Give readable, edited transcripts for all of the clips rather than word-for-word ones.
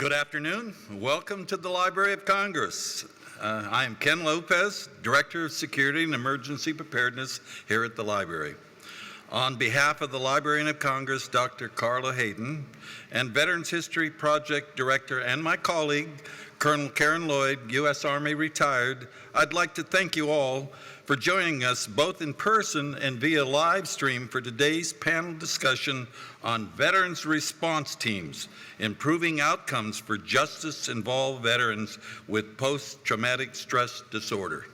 Good afternoon. Welcome to the Library of Congress. I am Ken Lopez, Director of Security and Emergency Preparedness here at the library. On behalf of the Librarian of Congress, Dr. Carla Hayden, and Veterans History Project Director and my colleague, Colonel Karen Lloyd, U.S. Army retired, I'd like to thank you all for joining us both in person and via live stream for today's panel discussion on Veterans Response Teams, improving outcomes for justice-involved veterans with post-traumatic stress disorder.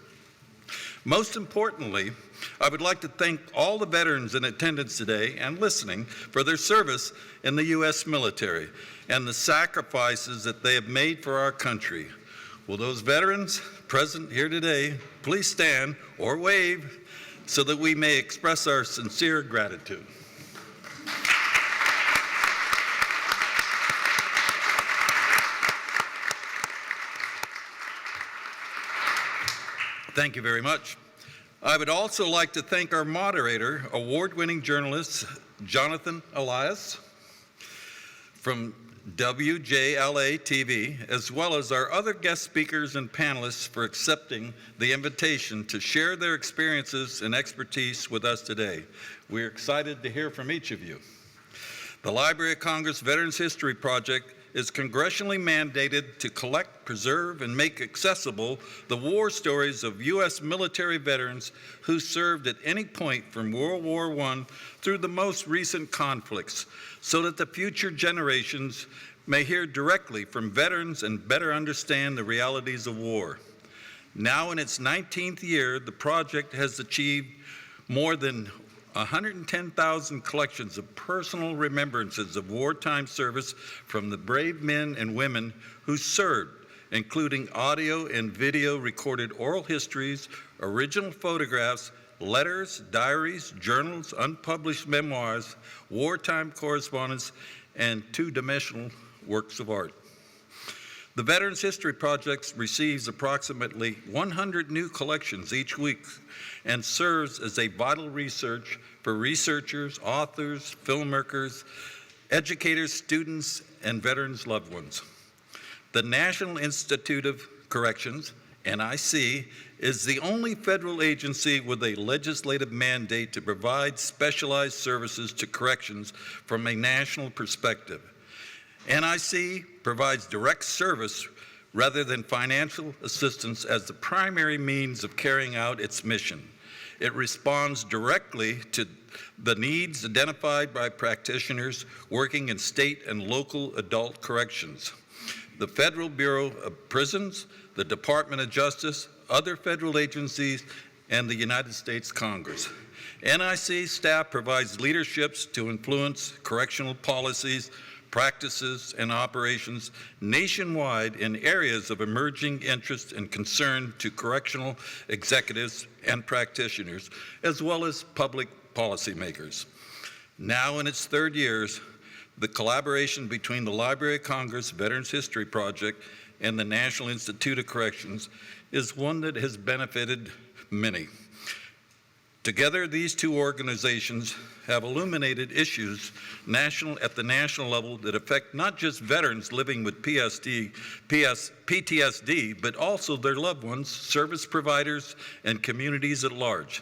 Most importantly, I would like to thank all the veterans in attendance today and listening for their service in the U.S. military and the sacrifices that they have made for our country. Will those veterans present here today please stand or wave so that we may express our sincere gratitude. Thank you very much. I would also like to thank our moderator, award-winning journalist Jonathan Elias from WJLA-TV, as well as our other guest speakers and panelists for accepting the invitation to share their experiences and expertise with us today. We're excited to hear from each of you. The Library of Congress Veterans History Project is congressionally mandated to collect, preserve, and make accessible the war stories of U.S. military veterans who served at any point from World War I through the most recent conflicts, so that the future generations may hear directly from veterans and better understand the realities of war. Now in its 19th year, the project has achieved more than 110,000 collections of personal remembrances of wartime service from the brave men and women who served, including audio and video recorded oral histories, original photographs, letters, diaries, journals, unpublished memoirs, wartime correspondence, and two-dimensional works of art. The Veterans History Project receives approximately 100 new collections each week and serves as a vital research for researchers, authors, filmmakers, educators, students, and veterans' loved ones. The National Institute of Corrections, NIC, is the only federal agency with a legislative mandate to provide specialized services to corrections from a national perspective. NIC provides direct service rather than financial assistance as the primary means of carrying out its mission. It responds directly to the needs identified by practitioners working in state and local adult corrections. The Federal Bureau of Prisons, the Department of Justice, other federal agencies, and the United States Congress. NIC staff provides leaderships to influence correctional policies, practices, and operations nationwide in areas of emerging interest and concern to correctional executives and practitioners, as well as public policymakers. Now in its third years, the collaboration between the Library of Congress Veterans History Project and the National Institute of Corrections is one that has benefited many. Together, these two organizations have illuminated issues at the national level that affect not just veterans living with PTSD, but also their loved ones, service providers, and communities at large.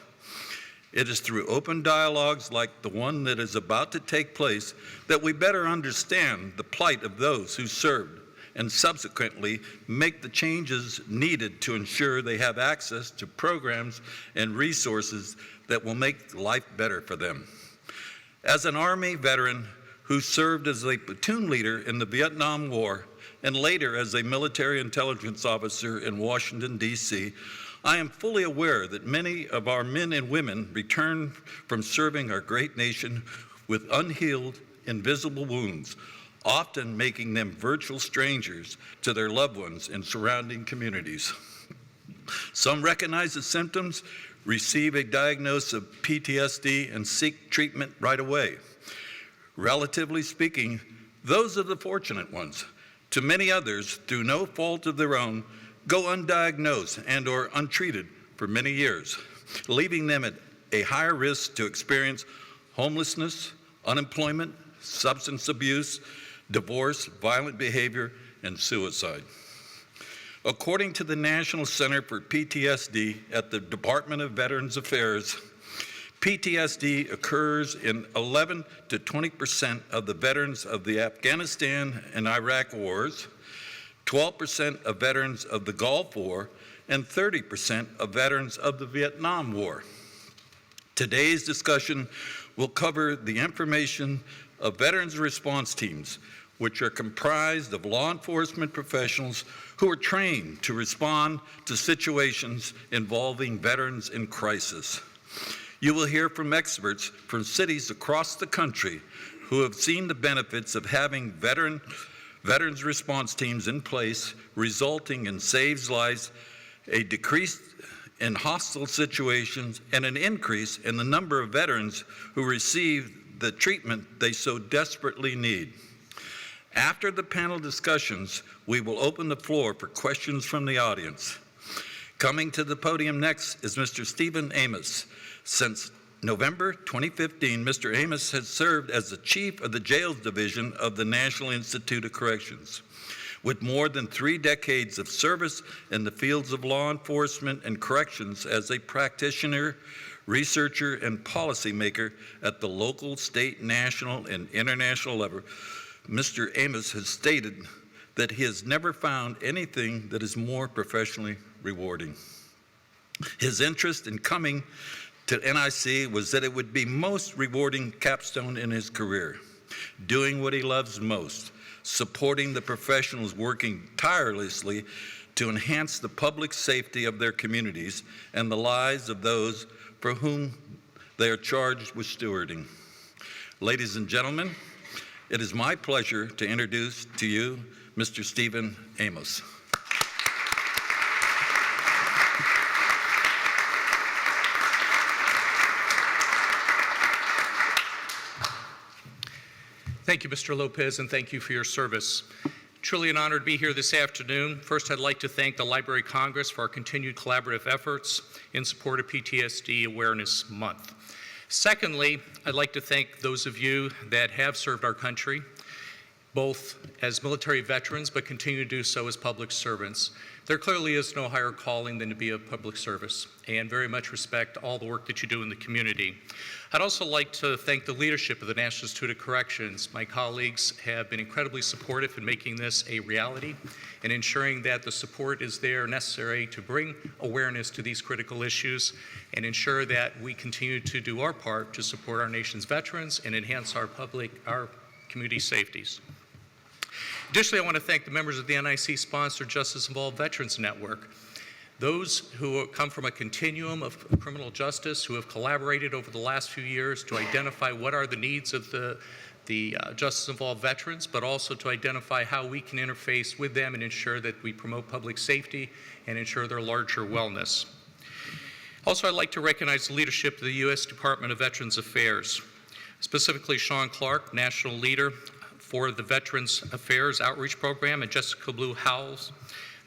It is through open dialogues like the one that is about to take place that we better understand the plight of those who served and subsequently make the changes needed to ensure they have access to programs and resources that will make life better for them. As an Army veteran who served as a platoon leader in the Vietnam War and later as a military intelligence officer in Washington, D.C., I am fully aware that many of our men and women return from serving our great nation with unhealed, invisible wounds, often making them virtual strangers to their loved ones in surrounding communities. Some recognize the symptoms, receive a diagnosis of PTSD, and seek treatment right away. Relatively speaking, those are the fortunate ones. To many others, through no fault of their own, go undiagnosed and or untreated for many years, leaving them at a higher risk to experience homelessness, unemployment, substance abuse, divorce, violent behavior, and suicide. According to the National Center for PTSD at the Department of Veterans Affairs, PTSD occurs in 11 to 20% of the veterans of the Afghanistan and Iraq wars, 12% of veterans of the Gulf War, and 30% of veterans of the Vietnam War. Today's discussion will cover the information of veterans response teams, which are comprised of law enforcement professionals who are trained to respond to situations involving veterans in crisis. You will hear from experts from cities across the country who have seen the benefits of having veterans response teams in place, resulting in saved lives, a decrease in hostile situations, and an increase in the number of veterans who receive the treatment they so desperately need. After the panel discussions, we will open the floor for questions from the audience. Coming to the podium next is Mr. Stephen Amos. Since November 2015, Mr. Amos has served as the chief of the Jails Division of the National Institute of Corrections. With more than 3 decades of service in the fields of law enforcement and corrections as a practitioner, researcher, and policymaker at the local, state, national, and international level, Mr. Amos has stated that he has never found anything that is more professionally rewarding. His interest in coming to NIC was that it would be most rewarding capstone in his career, doing what he loves most, supporting the professionals working tirelessly to enhance the public safety of their communities and the lives of those for whom they are charged with stewarding. Ladies and gentlemen, it is my pleasure to introduce to you Mr. Stephen Amos. Thank you, Mr. Lopez, and thank you for your service. Truly an honor to be here this afternoon. First, I'd like to thank the Library of Congress for our continued collaborative efforts in support of PTSD Awareness Month. Secondly, I'd like to thank those of you that have served our country, both as military veterans, but continue to do so as public servants. There clearly is no higher calling than to be of public service, and very much respect all the work that you do in the community. I'd also like to thank the leadership of the National Institute of Corrections. My colleagues have been incredibly supportive in making this a reality and ensuring that the support is there necessary to bring awareness to these critical issues and ensure that we continue to do our part to support our nation's veterans and enhance our community safeties. Additionally, I want to thank the members of the NIC-sponsored Justice Involved Veterans Network. Those who come from a continuum of criminal justice, who have collaborated over the last few years to identify what are the needs of the justice-involved veterans, but also to identify how we can interface with them and ensure that we promote public safety and ensure their larger wellness. Also, I'd like to recognize the leadership of the U.S. Department of Veterans Affairs, specifically Sean Clark, National Leader for the Veterans Affairs Outreach Program, and Jessica Blue Howells,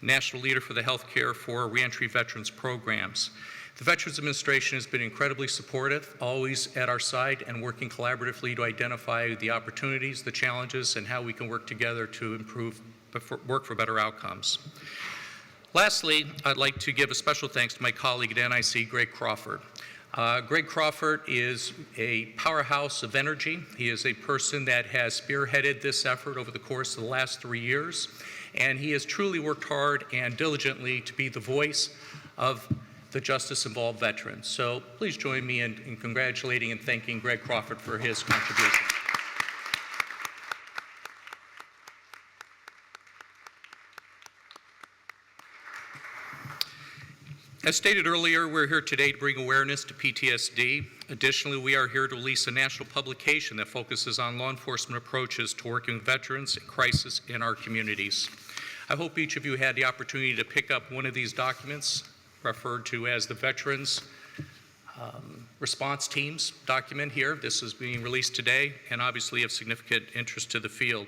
National Leader for the Healthcare for Reentry Veterans Programs. The Veterans Administration has been incredibly supportive, always at our side and working collaboratively to identify the opportunities, the challenges, and how we can work together to improve, work for better outcomes. Lastly, I'd like to give a special thanks to my colleague at NIC, Greg Crawford. Greg Crawford is a powerhouse of energy. He is a person that has spearheaded this effort over the course of the last 3 years, and he has truly worked hard and diligently to be the voice of the justice-involved veterans. So please join me in congratulating and thanking Greg Crawford for his contribution. As stated earlier, we're here today to bring awareness to PTSD. Additionally, we are here to release a national publication that focuses on law enforcement approaches to working with veterans in crisis in our communities. I hope each of you had the opportunity to pick up one of these documents, referred to as the Veterans Response Teams document here. This is being released today and obviously of significant interest to the field.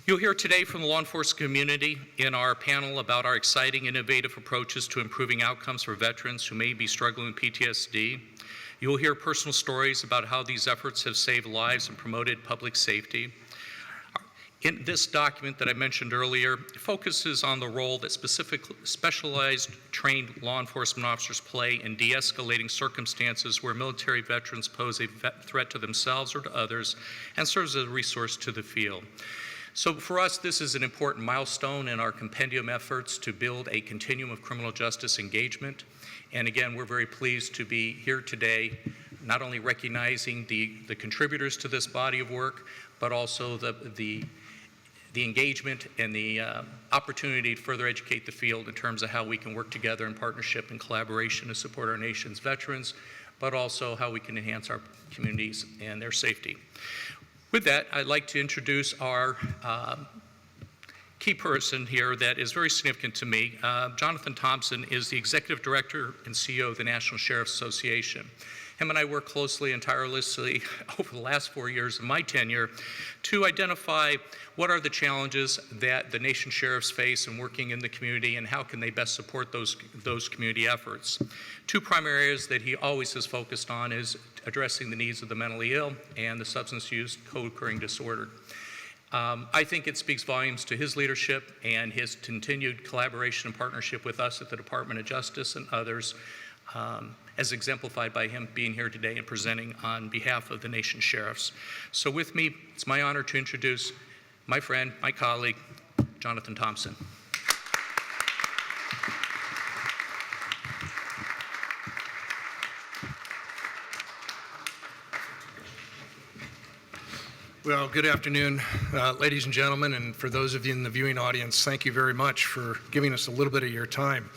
You'll hear today from the law enforcement community in our panel about our exciting, innovative approaches to improving outcomes for veterans who may be struggling with PTSD. You will hear personal stories about how these efforts have saved lives and promoted public safety. In this document that I mentioned earlier, it focuses on the role that specialized trained law enforcement officers play in de-escalating circumstances where military veterans pose a threat to themselves or to others, and serves as a resource to the field. So for us, this is an important milestone in our compendium efforts to build a continuum of criminal justice engagement. And again, we're very pleased to be here today, not only recognizing the contributors to this body of work, but also the engagement and the opportunity to further educate the field in terms of how we can work together in partnership and collaboration to support our nation's veterans, but also how we can enhance our communities and their safety. With that, I'd like to introduce our key person here that is very significant to me. Jonathan Thompson is the Executive Director and CEO of the National Sheriff's Association. Him and I work closely and tirelessly over the last 4 years of my tenure to identify what are the challenges that the nation's sheriffs face in working in the community and how can they best support those community efforts. Two primary areas that he always has focused on is addressing the needs of the mentally ill and the substance use co-occurring disorder. I think it speaks volumes to his leadership and his continued collaboration and partnership with us at the Department of Justice and others, as exemplified by him being here today and presenting on behalf of the nation's sheriffs. So with me, it's my honor to introduce my friend, my colleague, Jonathan Thompson. Well, good afternoon, ladies and gentlemen, and for those of you in the viewing audience, thank you very much for giving us a little bit of your time.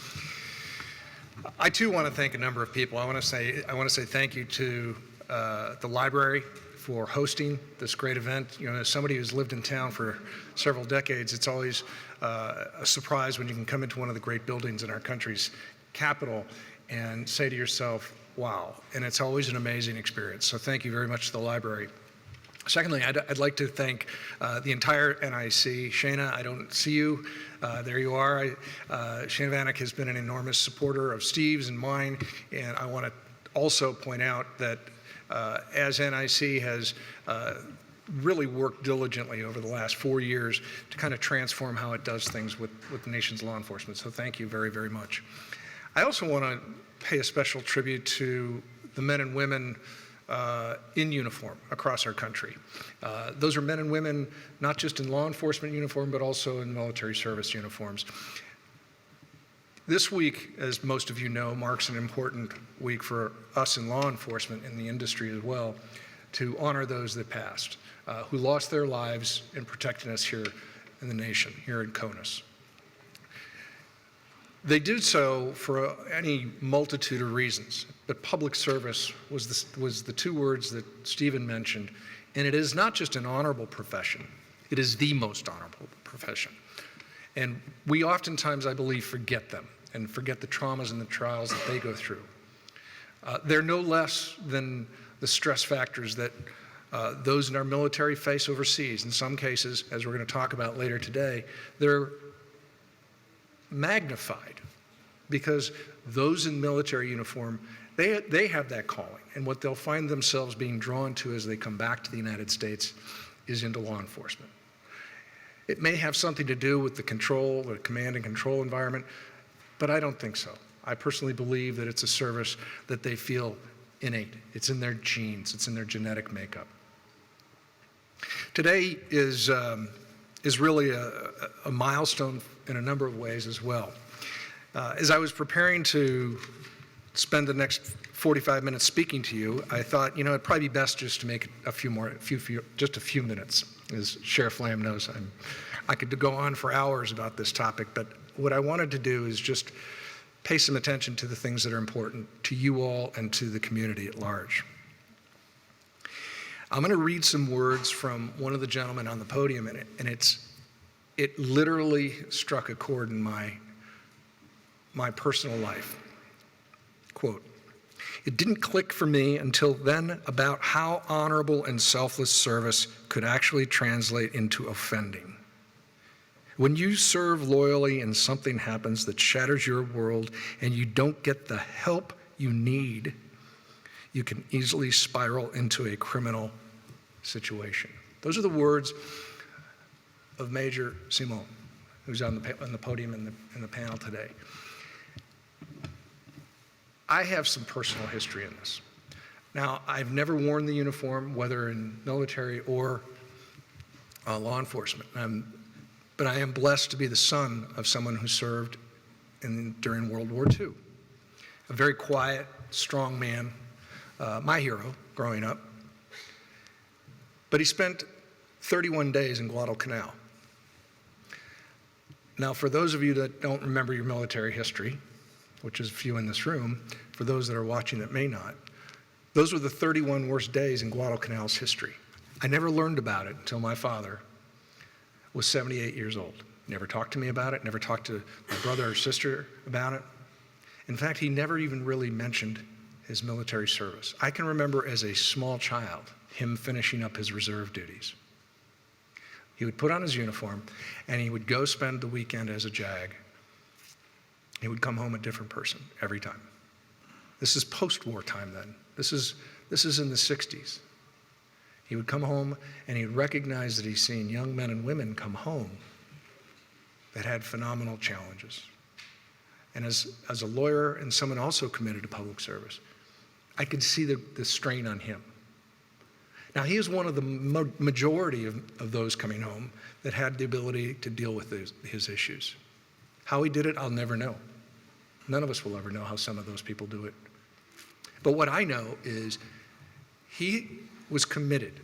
I too want to thank a number of people. I want to say thank you to the library for hosting this great event. You know, as somebody who's lived in town for several decades, it's always a surprise when you can come into one of the great buildings in our country's capital and say to yourself, wow, and it's always an amazing experience. So thank you very much to the library. Secondly, I'd like to thank the entire NIC. Shana, I don't see you. There you are. Shana Vanek has been an enormous supporter of Steve's and mine, and I want to also point out that as NIC has really worked diligently over the last 4 years to kind of transform how it does things with the nation's law enforcement. So thank you very, very much. I also want to pay a special tribute to the men and women in uniform across our country. Those are men and women not just in law enforcement uniform, but also in military service uniforms. This week, as most of you know, marks an important week for us in law enforcement in the industry as well, to honor those that passed, who lost their lives in protecting us here in the nation, here in CONUS. They did so for any multitude of reasons, but public service was the two words that Stephen mentioned, and it is not just an honorable profession, it is the most honorable profession. And we oftentimes, I believe, forget them and forget the traumas and the trials that they go through. They're no less than the stress factors that those in our military face overseas. In some cases, as we're going to talk about later today, they're magnified because those in military uniform, they have that calling, and what they'll find themselves being drawn to as they come back to the United States is into law enforcement. It may have something to do with the control, the command and control environment, but I don't think so. I personally believe that it's a service that they feel innate. It's in their genes, it's in their genetic makeup. Today is really a milestone in a number of ways as well. As I was preparing to spend the next 45 minutes speaking to you, I thought, you know, it'd probably be best just to make just a few minutes. As Sheriff Lamb knows, I could go on for hours about this topic, but what I wanted to do is just pay some attention to the things that are important to you all and to the community at large. I'm going to read some words from one of the gentlemen on the podium, and it literally struck a chord in my personal life. Quote, "It didn't click for me until then about how honorable and selfless service could actually translate into offending. When you serve loyally and something happens that shatters your world and you don't get the help you need, you can easily spiral into a criminal situation." Those are the words of Major Seamone, who's on the podium in the panel today. I have some personal history in this. Now, I've never worn the uniform, whether in military or law enforcement, but I am blessed to be the son of someone who served during World War II. A very quiet, strong man, my hero growing up. But he spent 31 days in Guadalcanal. Now, for those of you that don't remember your military history, which is a few in this room, for those that are watching that may not, those were the 31 worst days in Guadalcanal's history. I never learned about it until my father was 78 years old. Never talked to me about it, never talked to my brother or sister about it. In fact, he never even really mentioned his military service. I can remember as a small child him finishing up his reserve duties. He would put on his uniform and he would go spend the weekend as a JAG. He would come home a different person every time. This is post-war time then. This is in the 60s. He would come home and he'd recognize that he's seen young men and women come home that had phenomenal challenges. And as a lawyer and someone also committed to public service, I could see the strain on him. Now, he is one of the majority of those coming home that had the ability to deal with his issues. How he did it, I'll never know. None of us will ever know how some of those people do it. But what I know is he was committed,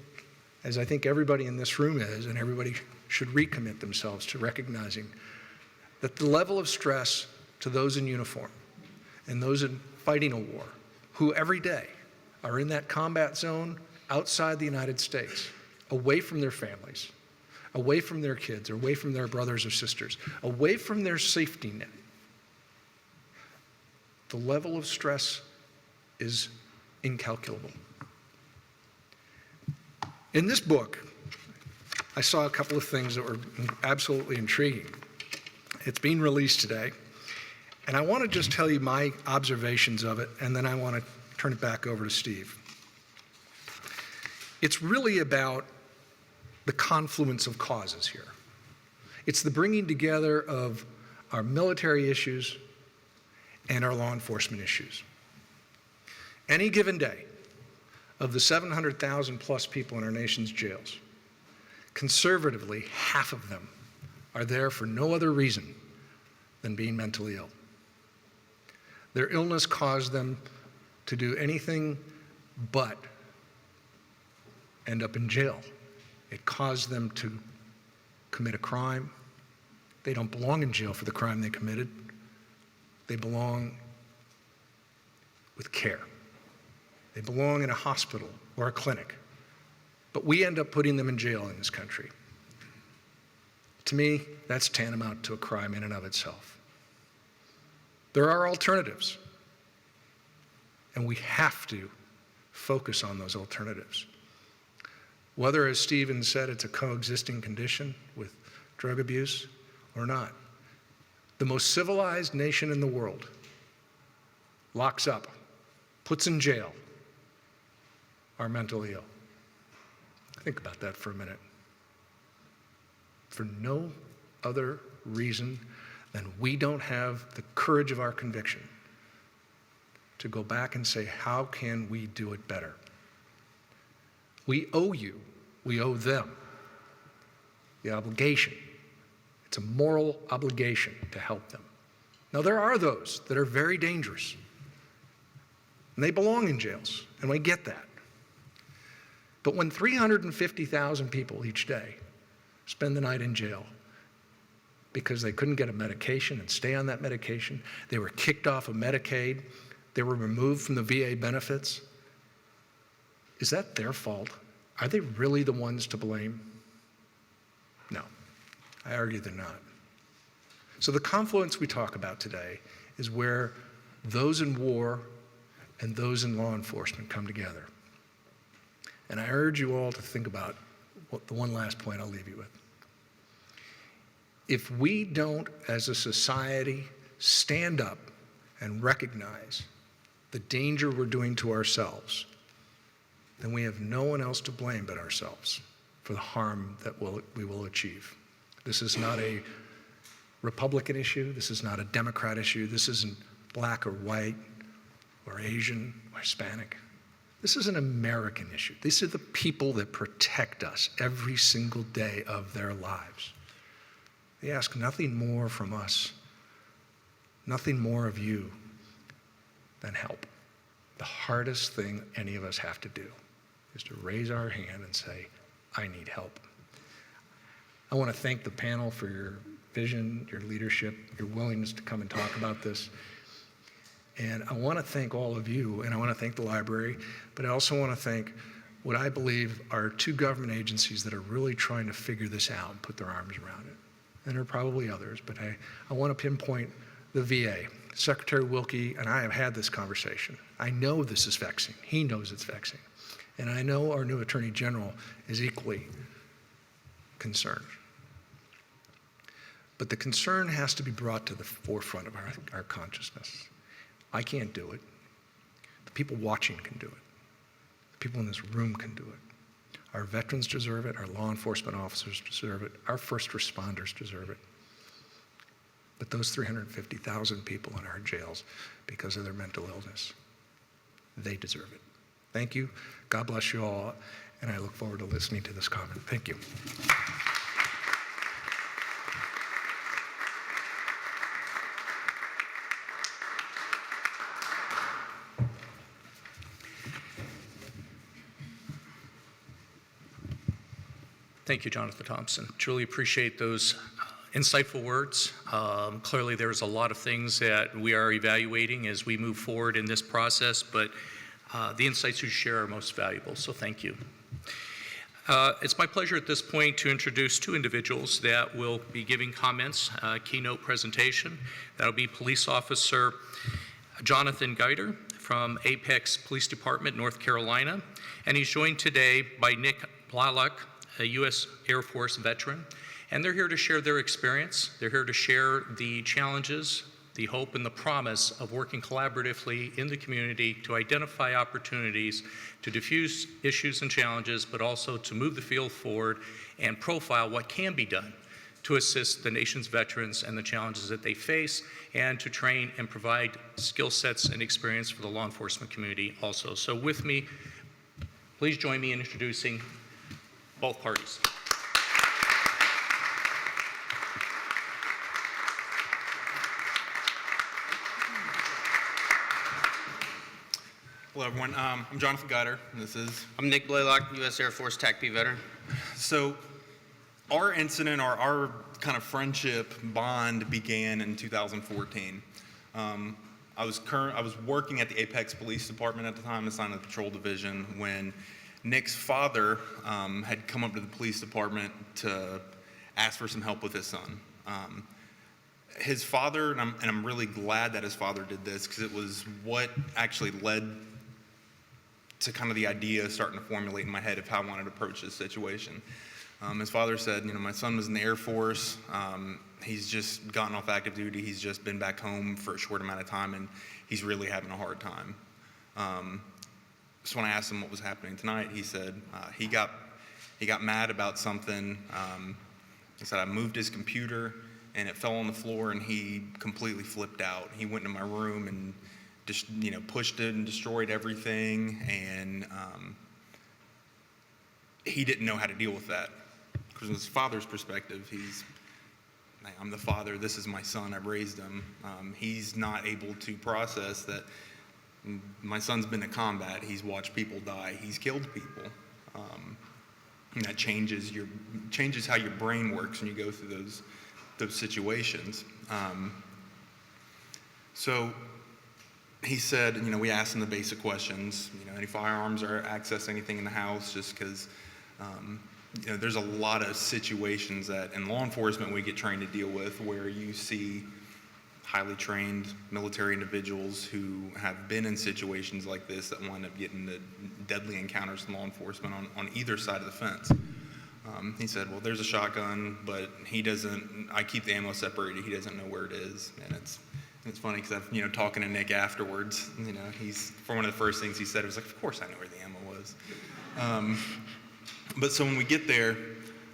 as I think everybody in this room is, and everybody should recommit themselves to recognizing that the level of stress to those in uniform and those in fighting a war, who every day are in that combat zone outside the United States, away from their families, away from their kids, or away from their brothers or sisters, away from their safety net. The level of stress is incalculable. In this book, I saw a couple of things that were absolutely intriguing. It's being released today, and I want to just tell you my observations of it, and then I want to turn it back over to Steve. It's really about the confluence of causes here. It's the bringing together of our military issues and our law enforcement issues. Any given day, of the 700,000 plus people in our nation's jails, conservatively, half of them are there for no other reason than being mentally ill. Their illness caused them to do anything but end up in jail. It caused them to commit a crime. They don't belong in jail for the crime they committed. They belong with care. They belong in a hospital or a clinic. But we end up putting them in jail in this country. To me, that's tantamount to a crime in and of itself. There are alternatives, and we have to focus on those alternatives. Whether, as Stephen said, it's a coexisting condition with drug abuse or not. The most civilized nation in the world locks up, puts in jail, are mentally ill. Think about that for a minute. For no other reason than we don't have the courage of our conviction to go back and say, how can we do it better? We owe you, we owe them the obligation. It's a moral obligation to help them. Now, there are those that are very dangerous, and they belong in jails, and we get that. But when 350,000 people each day spend the night in jail because they couldn't get a medication and stay on that medication, they were kicked off of Medicaid, they were removed from the VA benefits, is that their fault? Are they really the ones to blame? No, I argue they're not. So the confluence we talk about today is where those in war and those in law enforcement come together. And I urge you all to think about the one last point I'll leave you with. If we don't, as a society, stand up and recognize the danger we're doing to ourselves, then we have no one else to blame but ourselves for the harm that we will achieve. This is not a Republican issue. This is not a Democrat issue. This isn't black or white or Asian or Hispanic. This is an American issue. These are the people that protect us every single day of their lives. They ask nothing more from us, nothing more of you than help. The hardest thing any of us have to do is to raise our hand and say, I need help. I want to thank the panel for your vision, your leadership, your willingness to come and talk about this. And I want to thank all of you, and I want to thank the library, but I also want to thank what I believe are two government agencies that are really trying to figure this out and put their arms around it. And there are probably others, but I want to pinpoint the VA. Secretary Wilkie and I have had this conversation. I know this is vexing. He knows it's vexing. And I know our new Attorney General is equally concerned. But the concern has to be brought to the forefront of our consciousness. I can't do it. The people watching can do it. The people in this room can do it. Our veterans deserve it. Our law enforcement officers deserve it. Our first responders deserve it. But those 350,000 people in our jails, because of their mental illness, they deserve it. Thank you. God bless you all. And I look forward to listening to this comment. Thank you. Thank you, Jonathan Thompson. Truly appreciate those insightful words. Clearly, there's a lot of things that we are evaluating as we move forward in this process, but the insights you share are most valuable, so thank you. It's my pleasure at this point to introduce two individuals that will be giving comments, keynote presentation. That'll be Police Officer Jonathan Guider from Apex Police Department, North Carolina, and he's joined today by Nick Blalock, a U.S. Air Force veteran, and they're here to share their experience. They're here to share the challenges, the hope, and the promise of working collaboratively in the community to identify opportunities, to diffuse issues and challenges, but also to move the field forward and profile what can be done to assist the nation's veterans and the challenges that they face, and to train and provide skill sets and experience for the law enforcement community also. So with me, please join me in introducing both parties. Hello, everyone. I'm Jonathan Guider. I'm Nick Blalock, U.S. Air Force TACP veteran. So our incident, or our kind of friendship bond began in 2014. I was working at the Apex Police Department at the time, assigned to the Patrol Division, when Nick's father had come up to the police department to ask for some help with his son. His father, and I'm really glad that his father did this, because it was what actually led to kind of the idea starting to formulate in my head of how I wanted to approach this situation. His father said, my son was in the Air Force. He's just gotten off active duty. He's just been back home for a short amount of time, and he's really having a hard time. So when I asked him what was happening tonight, he said he got mad about something. He said I moved his computer and it fell on the floor, and he completely flipped out. He went into my room and just pushed it and destroyed everything, and he didn't know how to deal with that. Because from his father's perspective, I'm the father. This is my son. I've raised him. He's not able to process that. My son's been to combat. He's watched people die. He's killed people. And that changes how your brain works when you go through those situations. So he said, we asked him the basic questions. Any firearms or access anything in the house? Just because, there's a lot of situations that in law enforcement we get trained to deal with, where you see highly trained military individuals who have been in situations like this that wind up getting the deadly encounters in law enforcement on either side of the fence. He said, well, there's a shotgun, but I keep the ammo separated. He doesn't know where it is. And it's funny because I've, talking to Nick afterwards, for one of the first things he said, was like, of course I know where the ammo was. But so when we get there,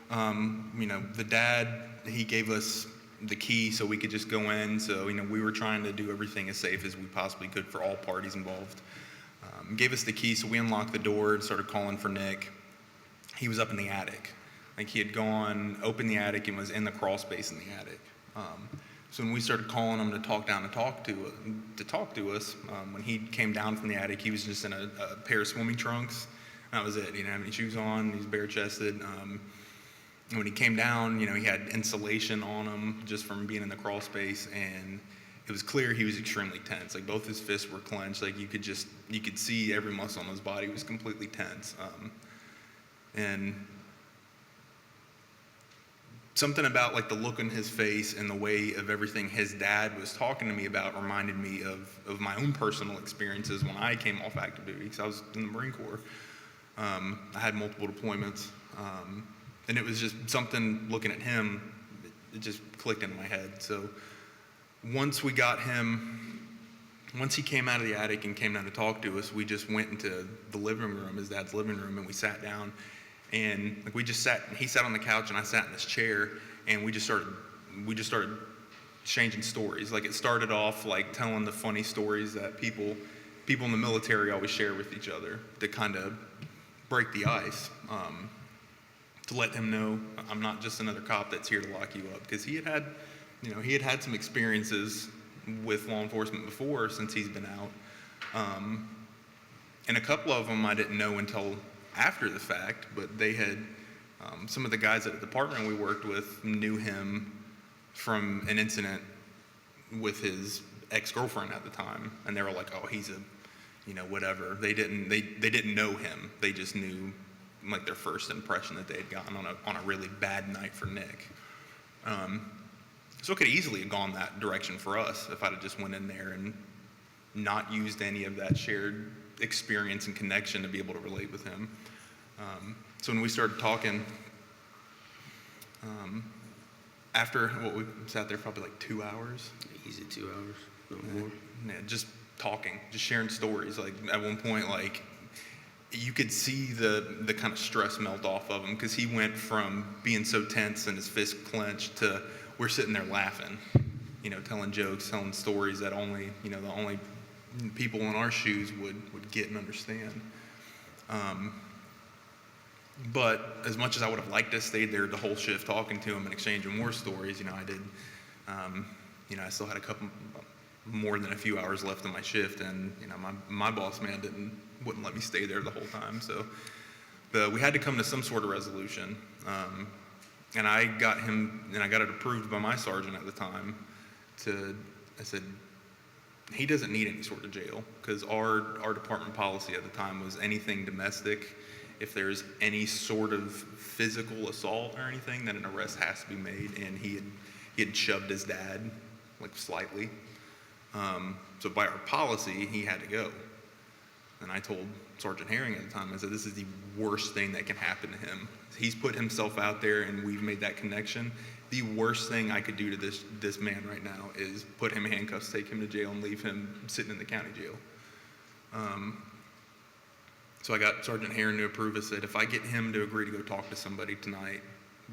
the dad he gave us the key so we could just go in. So, we were trying to do everything as safe as we possibly could for all parties involved. Gave us the key, so we unlocked the door and started calling for Nick. He was up in the attic. Like, he had gone, opened the attic, and was in the crawl space in the attic. So when we started calling him to talk to us, when he came down from the attic, he was just in a pair of swimming trunks. That was it. He didn't have any shoes on. He was bare-chested. When he came down, he had insulation on him just from being in the crawl space, and it was clear he was extremely tense. Like, both his fists were clenched. Like, you could see every muscle on his body was completely tense. And something about, like, the look on his face and the way of everything his dad was talking to me about reminded me of my own personal experiences when I came off active duty, because I was in the Marine Corps. I had multiple deployments. And it was just something, looking at him, it just clicked into my head. So once he came out of the attic and came down to talk to us, we just went into the living room, his dad's living room, and we sat down. And like, we just sat, he sat on the couch and I sat in this chair, and we just started exchanging stories. Like, it started off like telling the funny stories that people in the military always share with each other to kind of break the ice. To let him know I'm not just another cop that's here to lock you up, because he had had some experiences with law enforcement before since he's been out. And a couple of them I didn't know until after the fact, but they had, some of the guys at the department we worked with knew him from an incident with his ex-girlfriend at the time, and they were like, oh, he's whatever. They didn't know him. They just knew, like, their first impression that they had gotten on a really bad night for Nick. So it could easily have gone that direction for us if I'd have just went in there and not used any of that shared experience and connection to be able to relate with him. So when we started talking, after we sat there probably like 2 hours. Easy 2 hours, no more. Yeah, just talking, just sharing stories. Like, at one point, like, you could see the kind of stress melt off of him, because he went from being so tense and his fist clenched to we're sitting there laughing, telling jokes, telling stories that only people in our shoes would get and understand. But as much as I would have liked to stay there the whole shift talking to him and exchanging more stories, I did. I still had a couple more than a few hours left in my shift, and my boss man wouldn't let me stay there the whole time. So we had to come to some sort of resolution. And I got it approved by my sergeant at the time. I said, he doesn't need any sort of jail, because our department policy at the time was anything domestic. If there's any sort of physical assault or anything, then an arrest has to be made. And he had shoved his dad, like, slightly. So by our policy, he had to go. And I told Sergeant Herring at the time, I said, this is the worst thing that can happen to him. He's put himself out there, and we've made that connection. The worst thing I could do to this man right now is put him in handcuffs, take him to jail, and leave him sitting in the county jail. So I got Sergeant Herring to approve. I said, if I get him to agree to go talk to somebody tonight,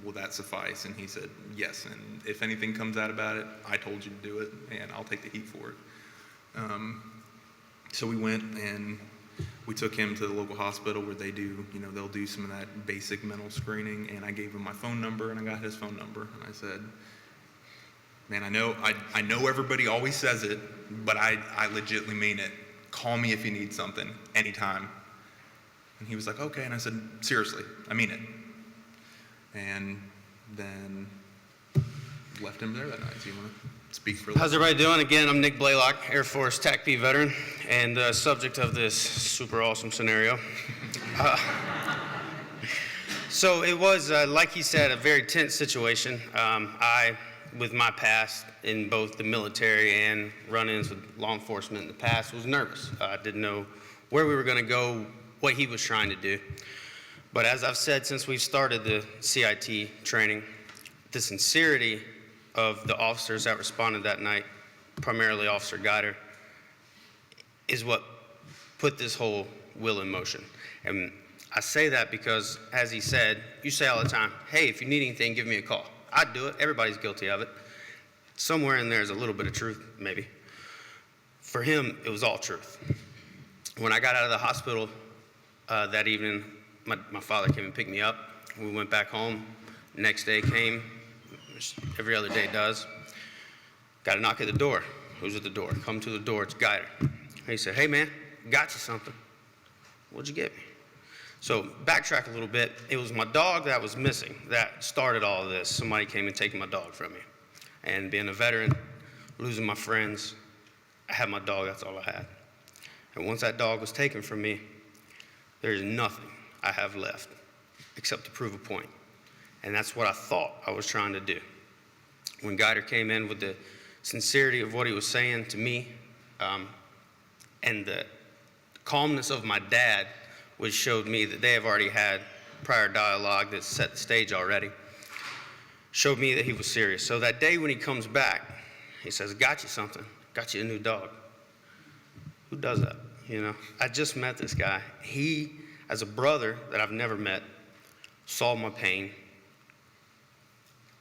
will that suffice? And he said, yes. And if anything comes out about it, I told you to do it, and I'll take the heat for it. So we went and we took him to the local hospital where they'll do some of that basic mental screening. And I gave him my phone number, and I got his phone number. And I said, man, I know everybody always says it, but I legitimately mean it. Call me if you need something, anytime. And he was like, okay. And I said, seriously, I mean it. And then left him there that night. So you want to speak for a little? How's everybody doing? Again, I'm Nick Blalock, Air Force TAC-P veteran, and subject of this super awesome scenario. So it was, like he said, a very tense situation. I, with my past in both the military and run-ins with law enforcement in the past, was nervous. I didn't know where we were going to go, what he was trying to do. But as I've said since we started the CIT training, the sincerity of the officers that responded that night, primarily Officer Guider, is what put this whole wheel in motion. And I say that because, as he said, you say all the time, hey, if you need anything, give me a call. I'd do it. Everybody's guilty of it. Somewhere in there is a little bit of truth, maybe. For him, it was all truth. When I got out of the hospital that evening, my father came and picked me up. We went back home. Next day came, which every other day does. Got a knock at the door. Who's at the door? Come to the door, it's Guider. He said, hey man, got you something. What'd you get me? So backtrack a little bit. It was my dog that was missing that started all of this. Somebody came and taken my dog from me. And being a veteran, losing my friends, I had my dog, that's all I had. And once that dog was taken from me, there's nothing I have left except to prove a point. And that's what I thought I was trying to do. When Guider came in with the sincerity of what he was saying to me, and the calmness of my dad, which showed me that they have already had prior dialogue that set the stage already, showed me that he was serious. So that day when he comes back, he says, got you something, got you a new dog. Who does that? You know, I just met this guy. He, as a brother that I've never met, saw my pain.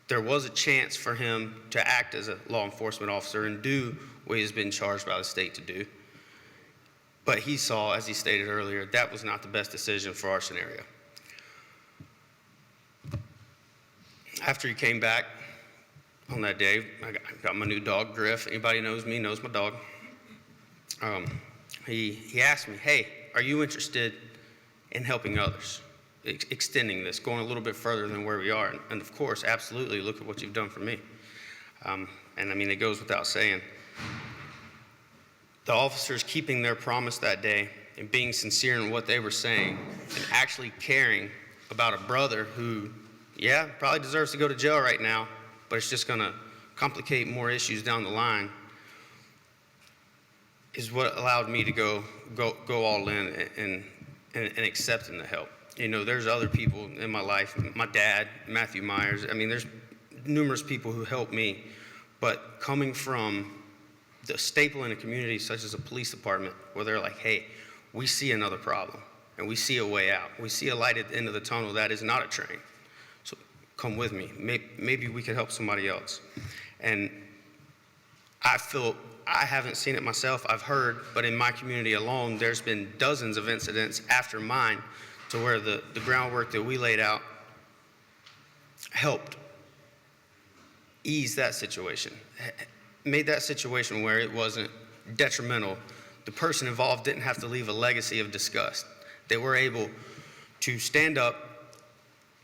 There was a chance for him to act as a law enforcement officer and do what he's been charged by the state to do. But he saw, as he stated earlier, that was not the best decision for our scenario. After he came back on that day, I got my new dog, Griff. Anybody knows me knows my dog. He asked me, hey, are you interested in helping others? Extending this, going a little bit further than where we are. And of course, absolutely, look at what you've done for me. And I mean, it goes without saying. The officers keeping their promise that day and being sincere in what they were saying and actually caring about a brother who, yeah, probably deserves to go to jail right now, but it's just gonna complicate more issues down the line, is what allowed me to go all in and accepting the help. You know, there's other people in my life, my dad, Matthew Myers. I mean, there's numerous people who helped me, but coming from the staple in a community such as a police department, where they're like, hey, we see another problem and we see a way out. We see a light at the end of the tunnel that is not a train. So come with me. Maybe we could help somebody else. And I feel, I haven't seen it myself, I've heard, but in my community alone, there's been dozens of incidents after mine to where the groundwork that we laid out helped ease that situation, made that situation where it wasn't detrimental. The person involved didn't have to leave a legacy of disgust. They were able to stand up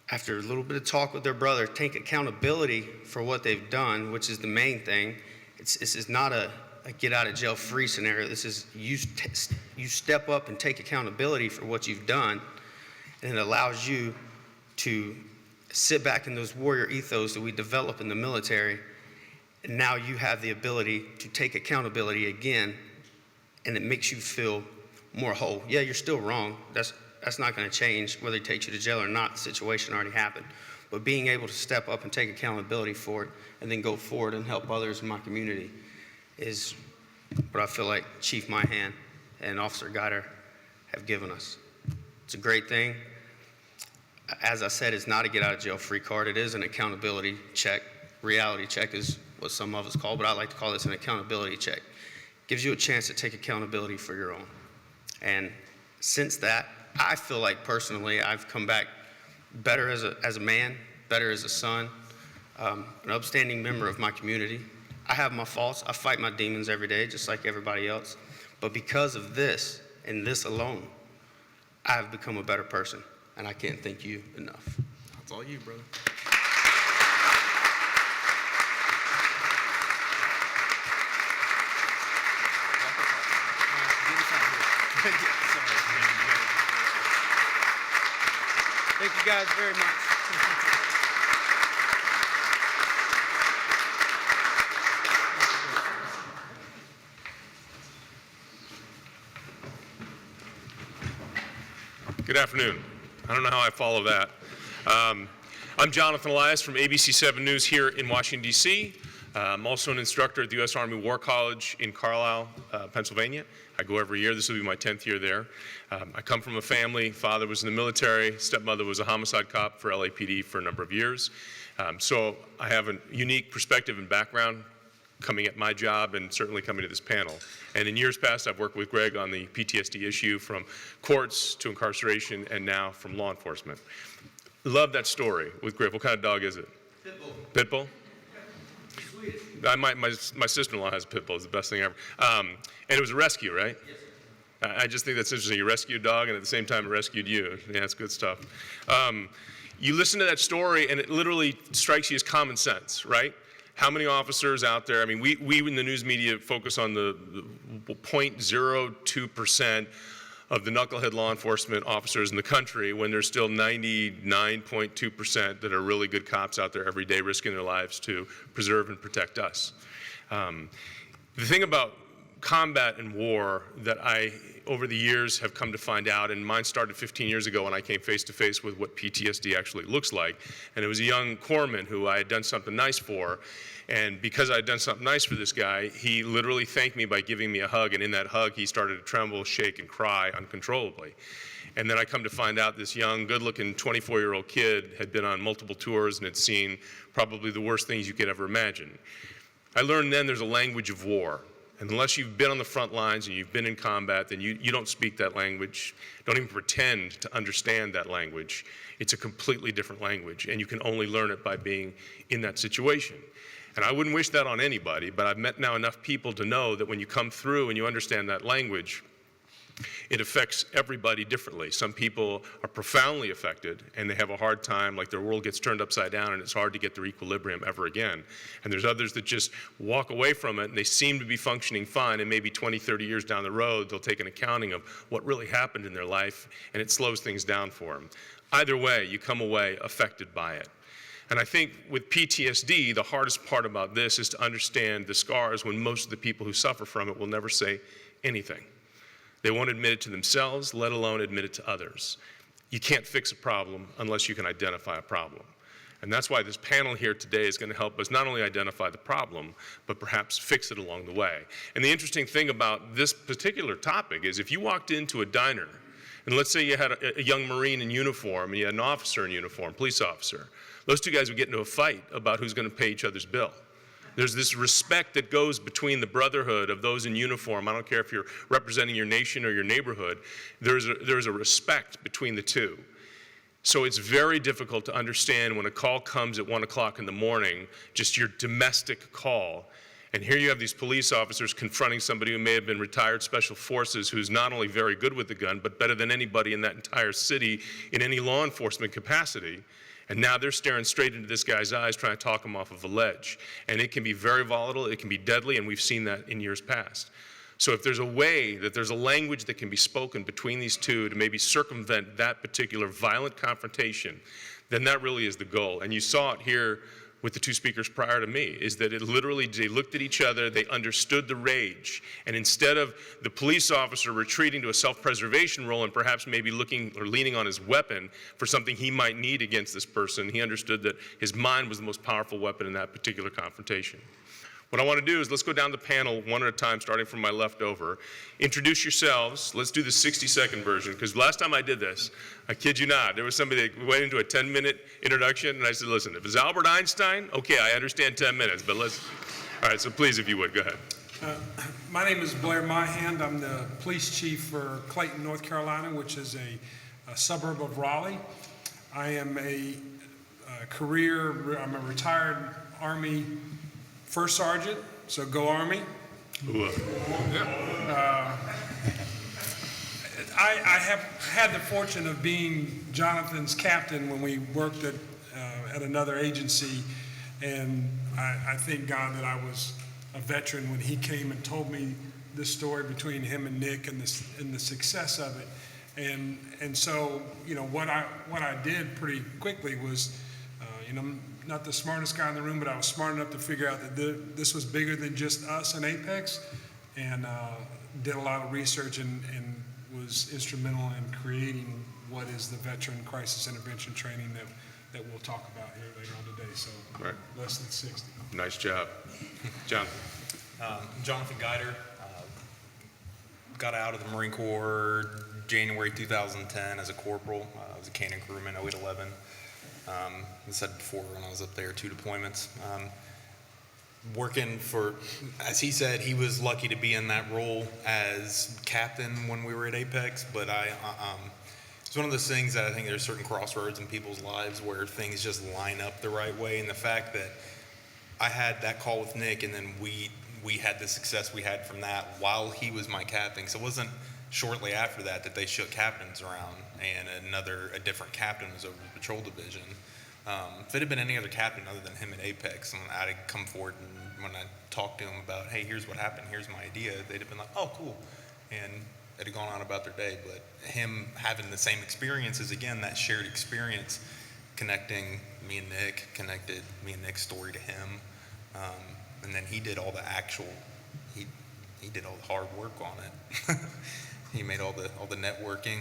after a little bit of talk with their brother, take accountability for what they've done, which is the main thing. This is not a get out of jail free scenario. This is you step up and take accountability for what you've done, and it allows you to sit back in those warrior ethos that we develop in the military. And now you have the ability to take accountability again, and it makes you feel more whole. Yeah, you're still wrong. That's not going to change whether it takes you to jail or not. The situation already happened. But being able to step up and take accountability for it and then go forward and help others in my community is what I feel like Chief Myhand and Officer Guider have given us. It's a great thing. As I said, it's not a get out of jail free card. It is an accountability check. Reality check is what some of us call, but I like to call this an accountability check. Gives you a chance to take accountability for your own. And since that, I feel like personally I've come back better as a man, better as a son, an upstanding member of my community. I have my faults. I fight my demons every day, just like everybody else. But because of this and this alone, I have become a better person, and I can't thank you enough. That's all you, brother. Thank you guys very much. Good afternoon. I don't know how I follow that. I'm Jonathan Elias from ABC 7 News here in Washington, D.C. I'm also an instructor at the U.S. Army War College in Carlisle, Pennsylvania. I go every year. This will be my 10th year there. I come from a family. Father was in the military. Stepmother was a homicide cop for LAPD for a number of years. So I have a unique perspective and background coming at my job and certainly coming to this panel. And in years past, I've worked with Greg on the PTSD issue from courts to incarceration and now from law enforcement. Love that story with Griff. What kind of dog is it? Pit bull. Pit bull? My sister-in-law has a pit bull. It's the best thing ever. And it was a rescue, right? Yes. I just think that's interesting. You rescued a dog and at the same time it rescued you. Yeah, that's good stuff. You listen to that story and it literally strikes you as common sense, right? How many officers out there? I mean, we in the news media focus on the 0.02% of the knucklehead law enforcement officers in the country when there's still 99.2% that are really good cops out there every day risking their lives to preserve and protect us. The thing about combat and war that I, over the years, have come to find out, and mine started 15 years ago when I came face to face with what PTSD actually looks like, and it was a young corpsman who I had done something nice for, and because I had done something nice for this guy, he literally thanked me by giving me a hug, and in that hug, he started to tremble, shake, and cry uncontrollably. And then I come to find out this young, good-looking 24-year-old kid had been on multiple tours and had seen probably the worst things you could ever imagine. I learned then there's a language of war. And unless you've been on the front lines and you've been in combat, then you don't speak that language, don't even pretend to understand that language. It's a completely different language, and you can only learn it by being in that situation. And I wouldn't wish that on anybody, but I've met now enough people to know that when you come through and you understand that language, it affects everybody differently. Some people are profoundly affected and they have a hard time, like their world gets turned upside down and it's hard to get their equilibrium ever again. And there's others that just walk away from it and they seem to be functioning fine, and maybe 20, 30 years down the road, they'll take an accounting of what really happened in their life and it slows things down for them. Either way, you come away affected by it. And I think with PTSD, the hardest part about this is to understand the scars when most of the people who suffer from it will never say anything. They won't admit it to themselves, let alone admit it to others. You can't fix a problem unless you can identify a problem. And that's why this panel here today is going to help us not only identify the problem, but perhaps fix it along the way. And the interesting thing about this particular topic is if you walked into a diner, and let's say you had a young Marine in uniform and you had an officer in uniform, police officer, those two guys would get into a fight about who's going to pay each other's bill. There's this respect that goes between the brotherhood of those in uniform. I don't care if you're representing your nation or your neighborhood. There's a respect between the two. So it's very difficult to understand when a call comes at 1 o'clock in the morning, just your domestic call. And here you have these police officers confronting somebody who may have been retired special forces who's not only very good with the gun, but better than anybody in that entire city in any law enforcement capacity. And now they're staring straight into this guy's eyes trying to talk him off of a ledge. And it can be very volatile, it can be deadly, and we've seen that in years past. So if there's a way that there's a language that can be spoken between these two to maybe circumvent that particular violent confrontation, then that really is the goal. And you saw it here with the two speakers prior to me, is that it literally, they looked at each other, they understood the rage, and instead of the police officer retreating to a self-preservation role and perhaps maybe looking or leaning on his weapon for something he might need against this person, he understood that his mind was the most powerful weapon in that particular confrontation. What I want to do is let's go down the panel one at a time, starting from my left over. Introduce yourselves. Let's do the 60-second version, because last time I did this, I kid you not, there was somebody that went into a 10-minute introduction, and I said, listen, if it's Albert Einstein, okay, I understand 10 minutes, but let's, all right, so please, if you would, go ahead. My name is Blair Myhand. I'm the police chief for Clayton, North Carolina, which is a suburb of Raleigh. I am I'm a retired Army First Sergeant, so go Army. I have had the fortune of being Jonathan's captain when we worked at another agency, and I thank God that I was a veteran when he came and told me this story between him and Nick and the success of it. And so, you know, what I did pretty quickly was, you know, not the smartest guy in the room, but I was smart enough to figure out that this was bigger than just us and Apex, and did a lot of research and was instrumental in creating what is the Veteran Crisis Intervention Training that we'll talk about here later on today, so right. Less than 60. Nice job. Jonathan. Jonathan Guider, got out of the Marine Corps January 2010 as a corporal. I was a cannon crewman, 08-11. I said before when I was up there, 2 deployments. Working for, as he said, he was lucky to be in that role as captain when we were at Apex, but it's one of those things that I think there's certain crossroads in people's lives where things just line up the right way, and the fact that I had that call with Nick, and then we had the success we had from that while he was my captain. So it wasn't shortly after that they shook captains around, and a different captain was over the patrol division. If it had been any other captain other than him at Apex, and I'd have come forward and when I talked to him about, hey, here's what happened, here's my idea, they'd have been like, oh, cool, and they'd have gone on about their day. But him having the same experiences, again, that shared experience, connecting me and Nick, connected me and Nick's story to him, and then he did all the actual, he did all the hard work on it. He made all the networking,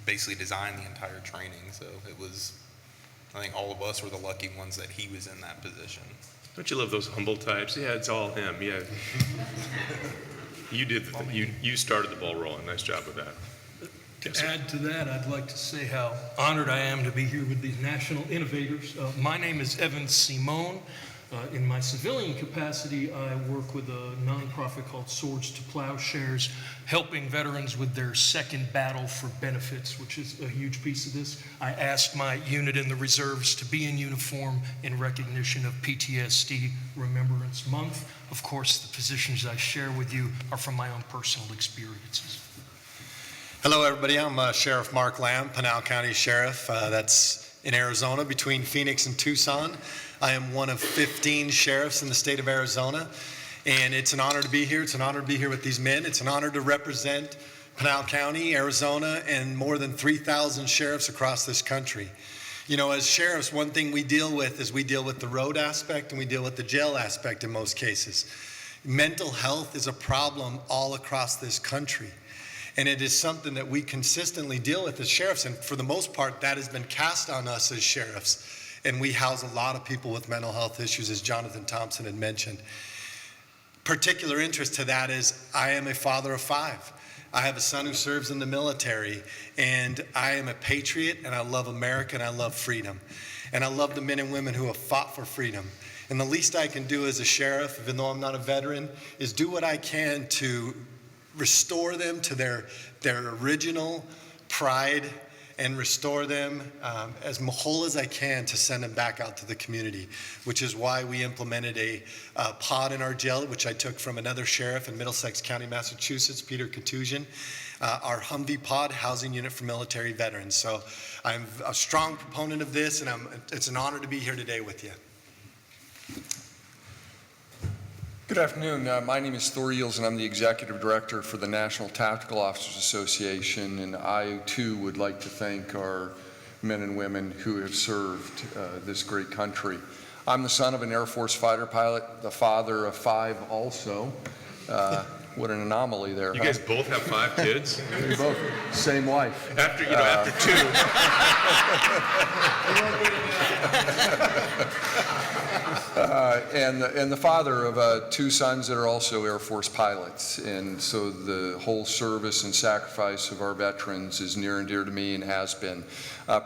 basically designed the entire training. So it was, I think all of us were the lucky ones that he was in that position. Don't you love those humble types? Yeah, it's all him. Yeah. You did you started the ball rolling. Nice job with that. Yes, To add to that, I'd like to say how honored I am to be here with these national innovators. My name is Evan Seamone. In my civilian capacity, I work with a nonprofit called Swords to Plowshares, helping veterans with their second battle for benefits, which is a huge piece of this. I asked my unit in the reserves to be in uniform in recognition of PTSD Remembrance Month. Of course, the positions I share with you are from my own personal experiences. Hello, everybody. I'm Sheriff Mark Lamb, Pinal County Sheriff. That's in Arizona between Phoenix and Tucson. I am one of 15 sheriffs in the state of Arizona, and it's an honor to be here. It's an honor to be here with these men. It's an honor to represent Pinal County, Arizona, and more than 3,000 sheriffs across this country. You know, as sheriffs, one thing we deal with is we deal with the road aspect and we deal with the jail aspect in most cases. Mental health is a problem all across this country. And it is something that we consistently deal with as sheriffs, and for the most part, that has been cast on us as sheriffs. And we house a lot of people with mental health issues, as Jonathan Thompson had mentioned. Particular interest to that is I am a father of 5. I have a son who serves in the military, and I am a patriot, and I love America, and I love freedom. And I love the men and women who have fought for freedom. And the least I can do as a sheriff, even though I'm not a veteran, is do what I can to restore them to their original pride and restore them as whole as I can to send them back out to the community, which is why we implemented a pod in our jail, which I took from another sheriff in Middlesex County, Massachusetts, Peter Katusian, our Humvee pod, housing unit for military veterans. So I'm a strong proponent of this, and it's an honor to be here today with you. Good afternoon. My name is Thor Eels, and I'm the Executive Director for the National Tactical Officers Association, and I, too, would like to thank our men and women who have served this great country. I'm the son of an Air Force fighter pilot, the father of 5 also. What an anomaly there. You guys both have 5 kids? We both, same wife. After 2. And the father of 2 sons that are also Air Force pilots. And so the whole service and sacrifice of our veterans is near and dear to me and has been.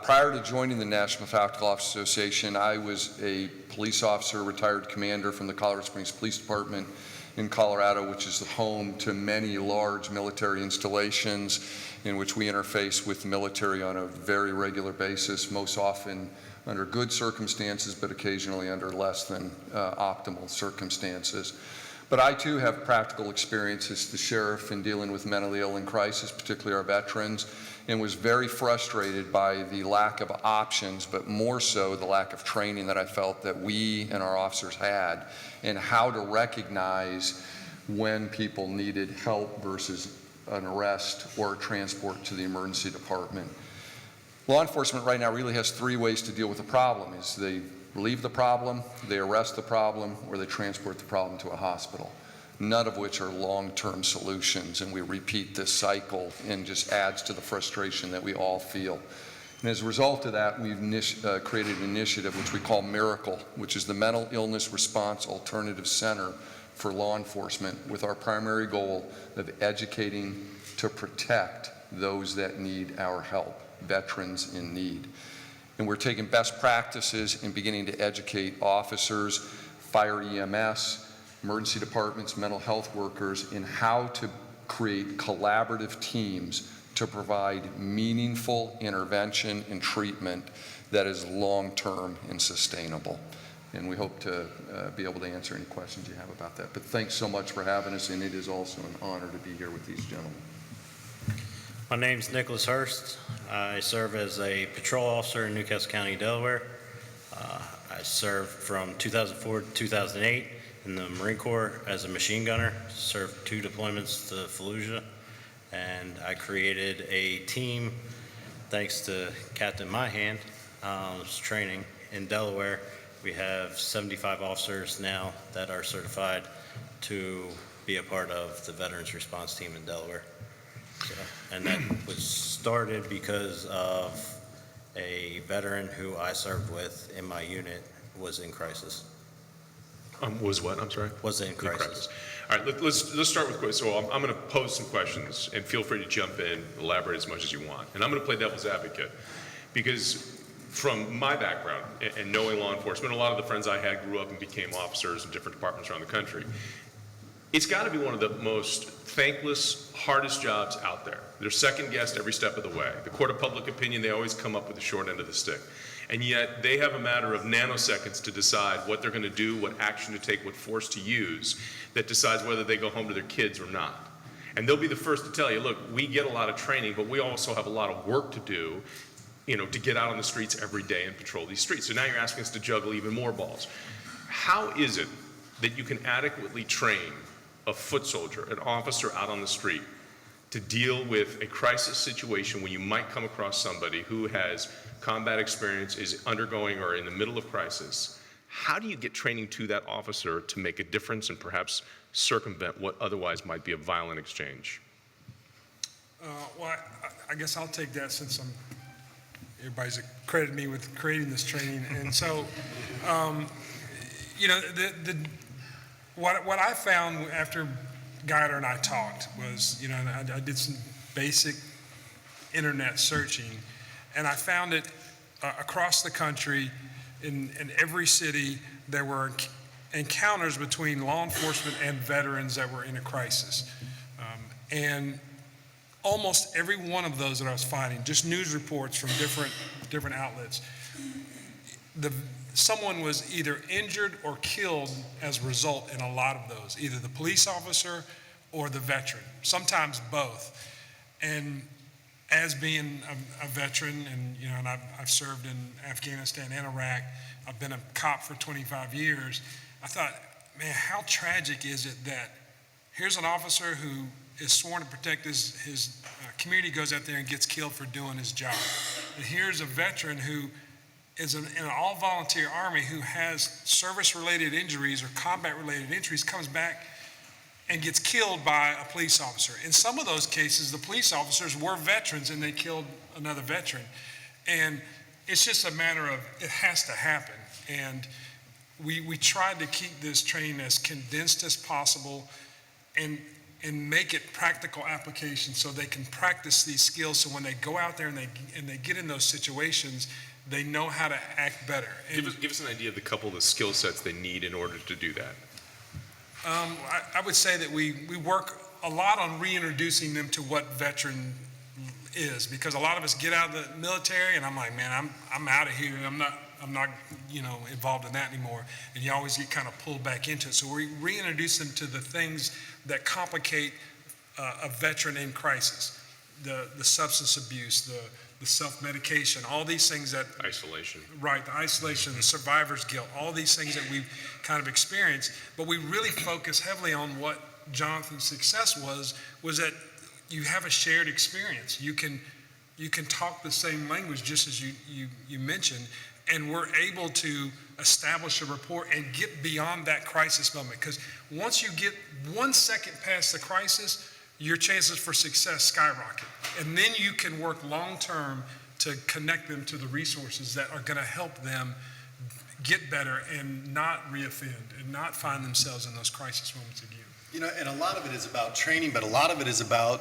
Prior to joining the National Tactical Officers Association, I was a police officer, retired commander from the Colorado Springs Police Department in Colorado, which is the home to many large military installations in which we interface with the military on a very regular basis, most often under good circumstances, but occasionally under less than optimal circumstances. But I too have practical experience as the sheriff in dealing with mentally ill in crisis, particularly our veterans, and was very frustrated by the lack of options, but more so the lack of training that I felt that we and our officers had in how to recognize when people needed help versus an arrest or a transport to the emergency department. Law enforcement right now really has 3 ways to deal with the problem. Is they relieve the problem, they arrest the problem, or they transport the problem to a hospital. None of which are long-term solutions, and we repeat this cycle and just adds to the frustration that we all feel. And as a result of that, we've created an initiative which we call Miracle, which is the Mental Illness Response Alternative Center for law enforcement, with our primary goal of educating to protect those that need our help, veterans in need. And we're taking best practices and beginning to educate officers, fire EMS, emergency departments, mental health workers in how to create collaborative teams to provide meaningful intervention and treatment that is long-term and sustainable. And we hope to be able to answer any questions you have about that. But thanks so much for having us, and it is also an honor to be here with these gentlemen. My name's Nicholas Hurst. I serve as a patrol officer in Newcastle County, Delaware. I served from 2004 to 2008 in the Marine Corps as a machine gunner, served 2 deployments to Fallujah, and I created a team, thanks to Captain Myhand, training in Delaware. We have 75 officers now that are certified to be a part of the Veterans Response Team in Delaware. So, and that was started because of a veteran who I served with in my unit was in crisis. Was what? I'm sorry? Was in crisis. All right, let's start with questions. So I'm going to pose some questions, and feel free to jump in, elaborate as much as you want. And I'm going to play devil's advocate, because from my background and knowing law enforcement, a lot of the friends I had grew up and became officers in different departments around the country. It's got to be one of the most thankless, hardest jobs out there. They're second guessed every step of the way. The court of public opinion, they always come up with the short end of the stick. And yet they have a matter of nanoseconds to decide what they're going to do, what action to take, what force to use, that decides whether they go home to their kids or not. And they'll be the first to tell you, look, we get a lot of training, but we also have a lot of work to do, to get out on the streets every day and patrol these streets. So now you're asking us to juggle even more balls. How is it that you can adequately train a foot soldier, an officer out on the street, to deal with a crisis situation when you might come across somebody who has combat experience, is undergoing or in the middle of crisis? How do you get training to that officer to make a difference and perhaps circumvent what otherwise might be a violent exchange? Well, I guess I'll take that since everybody's credited me with creating this training. And so, what I found after Guider and I talked was, I did some basic internet searching, and I found it across the country, in every city, there were encounters between law enforcement and veterans that were in a crisis. And almost every one of those that I was finding, just news reports from different outlets, someone was either injured or killed as a result in a lot of those, either the police officer or the veteran, sometimes both. And as being a veteran, and I've served in Afghanistan and Iraq, I've been a cop for 25 years, I thought, man, how tragic is it that here's an officer who is sworn to protect his community, goes out there and gets killed for doing his job. And here's a veteran who is in an all-volunteer army who has service-related injuries or combat-related injuries, comes back and gets killed by a police officer. In some of those cases, the police officers were veterans and they killed another veteran. And it's just a matter of, it has to happen. And we tried to keep this training as condensed as possible and make it practical application so they can practice these skills, so when they go out there and they get in those situations, they know how to act better. And Give us an idea of the couple of the skill sets they need in order to do that. I would say that we work a lot on reintroducing them to what veteran is, because a lot of us get out of the military and I'm like, man, I'm out of here. I'm not involved in that anymore. And you always get kind of pulled back into it. So we reintroduce them to the things that complicate a veteran in crisis, the substance abuse, the self-medication, all these things that... Isolation. Right, the isolation, the survivor's guilt, all these things that we've kind of experienced. But we really focus heavily on what Jonathan's success was that you have a shared experience. You can talk the same language, just as you mentioned, and we're able to establish a rapport and get beyond that crisis moment. Because once you get 1 second past the crisis, your chances for success skyrocket. And then you can work long-term to connect them to the resources that are gonna help them get better and not reoffend and not find themselves in those crisis moments again. And a lot of it is about training, but a lot of it is about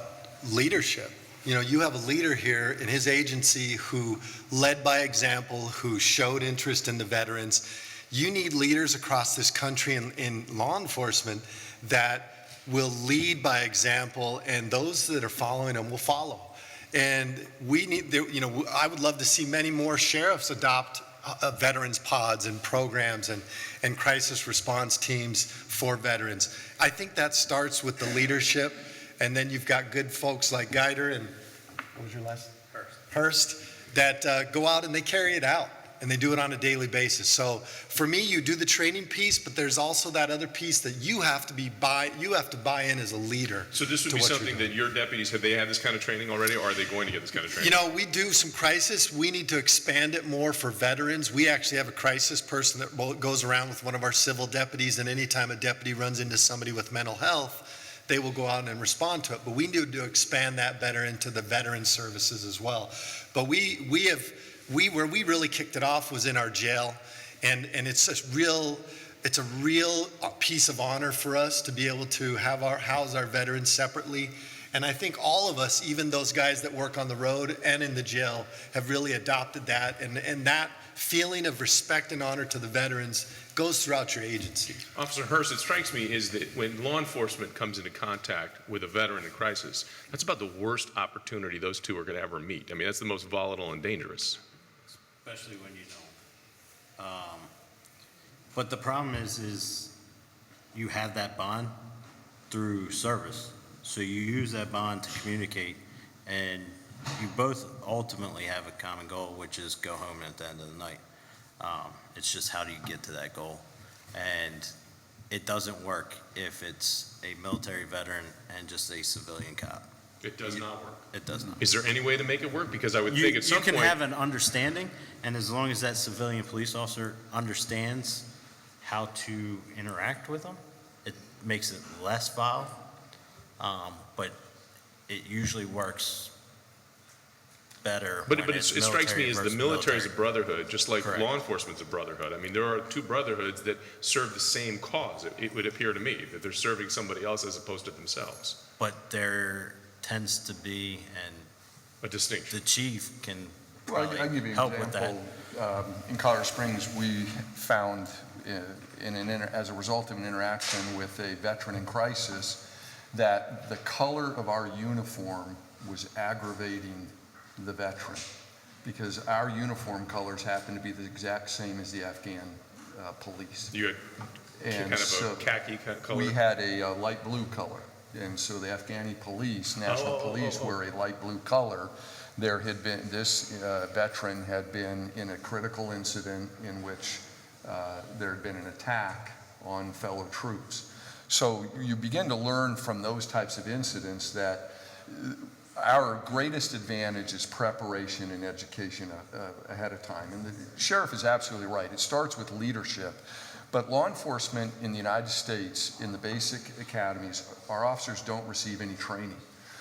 leadership. You know, you have a leader here in his agency who led by example, who showed interest in the veterans. You need leaders across this country in law enforcement that will lead by example, and those that are following them will follow. And we need, you know, I would love to see many more sheriffs adopt veterans pods and programs and crisis response teams for veterans. I think that starts with the leadership, and then you've got good folks like Geider and, what was your last? Hurst, that go out and they carry it out, and they do it on a daily basis. So for me, you do the training piece, but there's also that other piece that you have to buy in as a leader. So this would be something that your deputies, have they had this kind of training already, or are they going to get this kind of training? You know, we do some crisis. We need to expand it more for veterans. We actually have a crisis person that goes around with one of our civil deputies, and anytime a deputy runs into somebody with mental health, they will go out and respond to it. But we need to expand that better into the veteran services as well. But where we really kicked it off was in our jail, and it's a real piece of honor for us to be able to house our veterans separately. And I think all of us, even those guys that work on the road and in the jail, have really adopted that, and that feeling of respect and honor to the veterans goes throughout your agency. Officer Hurst, it strikes me is that when law enforcement comes into contact with a veteran in crisis, that's about the worst opportunity those two are going to ever meet. I mean, that's the most volatile and dangerous. Especially when you don't. But the problem is you have that bond through service. So you use that bond to communicate, and you both ultimately have a common goal, which is go home at the end of the night. It's just how do you get to that goal? And it doesn't work if it's a military veteran and just a civilian cop. It does not work. It does not. Is there any way to make it work? Because I would think at some point... You can have an understanding, and as long as that civilian police officer understands how to interact with them, it makes it less violent, but it usually works better. But it strikes me as the military is a brotherhood, just like Correct. law enforcement's a brotherhood. I mean, there are two brotherhoods that serve the same cause. It would appear to me that they're serving somebody else as opposed to themselves. But there tends to be, and a distinction. the chief can Well, probably I'll give you an help with that. example. In Colorado Springs, we found, as a result of an interaction with a veteran in crisis, that the color of our uniform was aggravating the veteran, because our uniform colors happen to be the exact same as the Afghan police. You had kind of a khaki kind of color? We had a light blue color, and so the Afghani police, national police, wear a light blue color. There had been, this veteran had been in a critical incident in which there had been an attack on fellow troops. So you begin to learn from those types of incidents that our greatest advantage is preparation and education ahead of time. And the sheriff is absolutely right. It starts with leadership. But law enforcement in the United States, in the basic academies, our officers don't receive any training.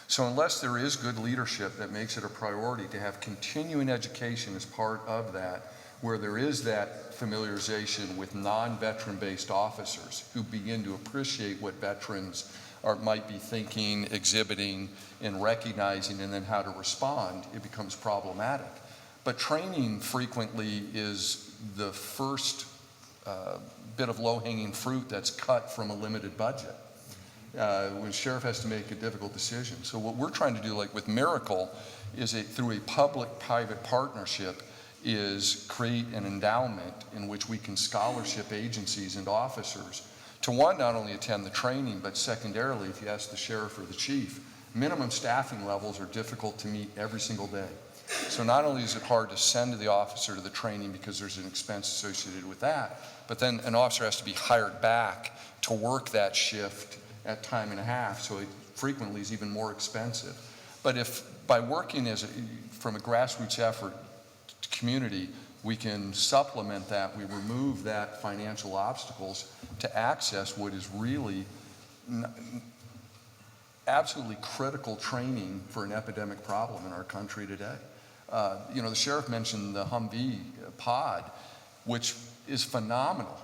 So unless there is good leadership that makes it a priority to have continuing education as part of that, where there is that familiarization with non-veteran based officers who begin to appreciate what veterans might be thinking, exhibiting, and recognizing, and then how to respond, it becomes problematic. But training frequently is the first bit of low-hanging fruit that's cut from a limited budget. When the sheriff has to make a difficult decision. So what we're trying to do, like with Miracle, is through a public-private partnership, is create an endowment in which we can scholarship agencies and officers to, one, not only attend the training, but secondarily, if you ask the sheriff or the chief, minimum staffing levels are difficult to meet every single day. So not only is it hard to send the officer to the training because there's an expense associated with that, but then an officer has to be hired back to work that shift at time and a half, so it frequently is even more expensive. But if by working from a grassroots effort community, we can supplement that, we remove that financial obstacles to access what is really absolutely critical training for an epidemic problem in our country today. You know, the sheriff mentioned the Humvee pod, which is phenomenal,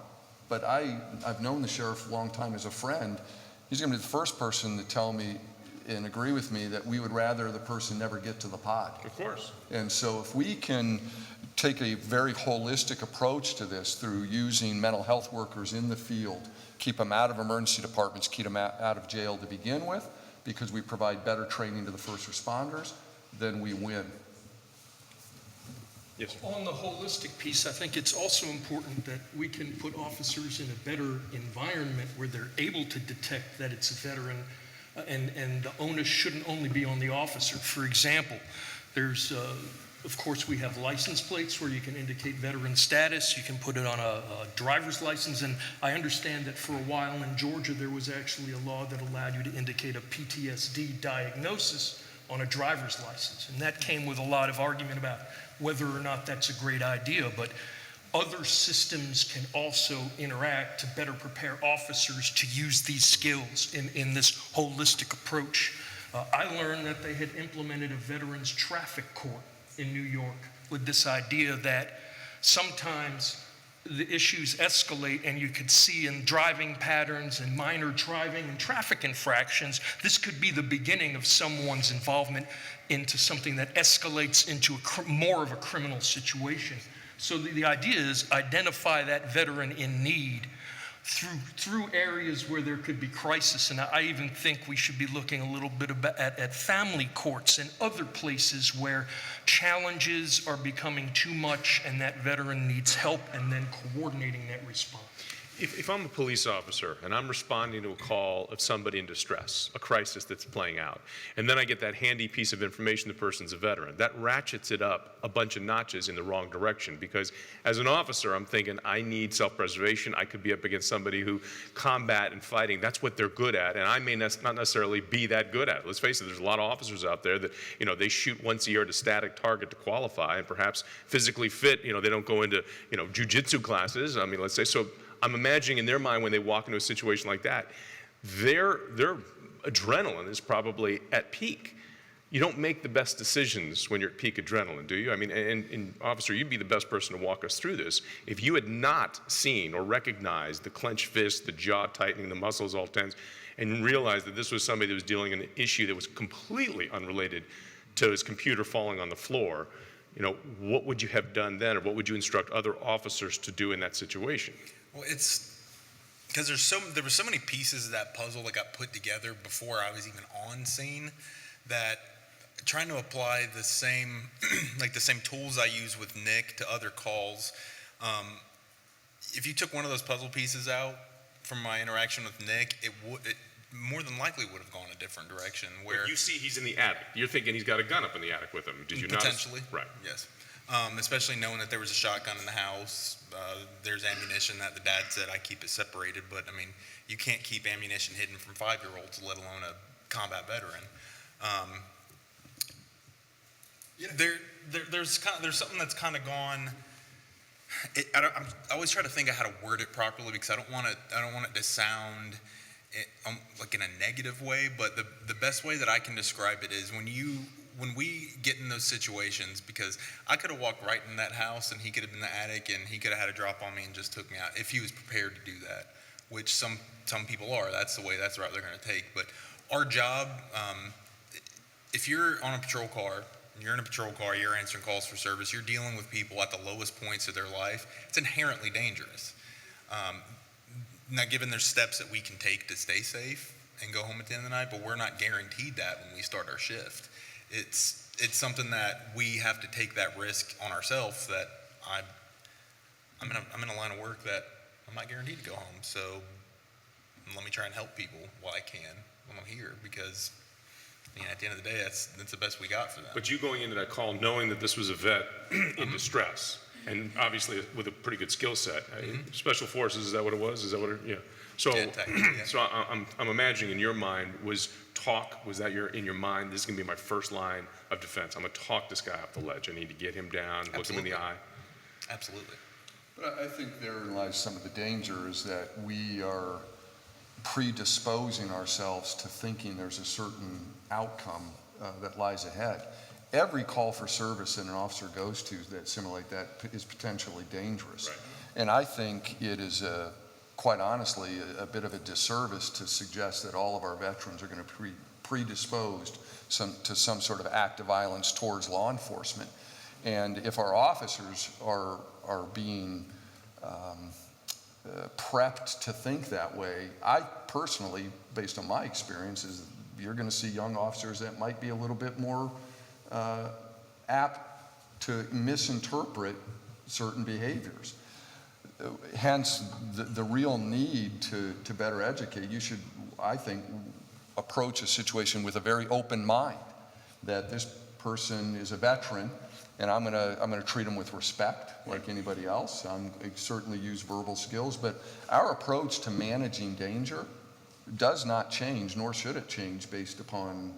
but I've known the sheriff a long time as a friend. He's going to be the first person to tell me and agree with me that we would rather the person never get to the pod. Of course. And so if we can take a very holistic approach to this through using mental health workers in the field, keep them out of emergency departments, keep them out of jail to begin with, because we provide better training to the first responders, then we win. Yes, sir. On the holistic piece, I think it's also important that we can put officers in a better environment where they're able to detect that it's a veteran, and the onus shouldn't only be on the officer. For example, there's, of course, we have license plates where you can indicate veteran status. You can put it on a driver's license, and I understand that for a while in Georgia there was actually a law that allowed you to indicate a PTSD diagnosis on a driver's license, and that came with a lot of argument about whether or not that's a great idea. But other systems can also interact to better prepare officers to use these skills in this holistic approach. I learned that they had implemented a veterans traffic court in New York with this idea that sometimes the issues escalate, and you could see in driving patterns and minor driving and traffic infractions, this could be the beginning of someone's involvement into something that escalates into more of a criminal situation. So the idea is identify that veteran in need through areas where there could be crisis. And I even think we should be looking a little bit at family courts and other places where challenges are becoming too much and that veteran needs help, and then coordinating that response. If I'm a police officer and I'm responding to a call of somebody in distress, a crisis that's playing out, and then I get that handy piece of information the person's a veteran, that ratchets it up a bunch of notches in the wrong direction, because as an officer, I'm thinking I need self-preservation. I could be up against somebody who combat and fighting, that's what they're good at, and I may not necessarily be that good at it. Let's face it, there's a lot of officers out there that, they shoot once a year at a static target to qualify, and perhaps physically fit, they don't go into, jujitsu classes. I mean, let's say, so I'm imagining in their mind when they walk into a situation like that, their adrenaline is probably at peak. You don't make the best decisions when you're at peak adrenaline, do you? I mean, and officer, you'd be the best person to walk us through this. If you had not seen or recognized the clenched fist, the jaw tightening, the muscles all tense, and realized that this was somebody that was dealing with an issue that was completely unrelated to his computer falling on the floor, what would you have done then, or what would you instruct other officers to do in that situation? Well, it's because there were so many pieces of that puzzle that got put together before I was even on scene, that trying to apply the same the same tools I use with Nick to other calls. If you took one of those puzzle pieces out from my interaction with Nick, it more than likely would have gone a different direction. Where you see he's in the attic, you're thinking he's got a gun up in the attic with him. Did you potentially notice? Right. Yes. Especially knowing that there was a shotgun in the house. There's ammunition that the dad said I keep it separated, but I mean, you can't keep ammunition hidden from 5-year-olds, let alone a combat veteran. There's something that's kind of gone. I always try to think of how to word it properly, because I don't want it to sound like in a negative way. But the best way that I can describe it is when we get in those situations, because I could have walked right in that house and he could have been in the attic and he could have had a drop on me and just took me out if he was prepared to do that, which some people are. That's the route they're going to take. But our job, if you're on a patrol car, you're in a patrol car, you're answering calls for service, you're dealing with people at the lowest points of their life, it's inherently dangerous. Now, given there's steps that we can take to stay safe and go home at the end of the night, but we're not guaranteed that when we start our shift. It's something that we have to take that risk on ourselves, that I'm in a line of work that I'm not guaranteed to go home. So let me try and help people while I can when I'm here, because at the end of the day, that's the best we got for them. But you going into that call knowing that this was a vet in distress, and obviously with a pretty good skill set. Special Forces, is that what it was? Is that what it, yeah. So, so I'm imagining in your mind was that in your mind, this is going to be my first line of defense. I'm going to talk this guy off the ledge. I need to get him down, look him in the eye. Absolutely. But I think therein lies some of the danger, is that we are predisposing ourselves to thinking there's a certain outcome that lies ahead. Every call for service that an officer goes to that's similar like that is potentially dangerous. Right. And I think it is quite honestly, a bit of a disservice to suggest that all of our veterans are going to predisposed to some sort of act of violence towards law enforcement. And if our officers are being prepped to think that way, I personally, based on my experiences, you're going to see young officers that might be a little bit more apt to misinterpret certain behaviors. Hence, the real need to better educate. You should, I think, approach a situation with a very open mind, that this person is a veteran, and I'm gonna treat them with respect like anybody else. I certainly use verbal skills, but our approach to managing danger does not change, nor should it change based upon,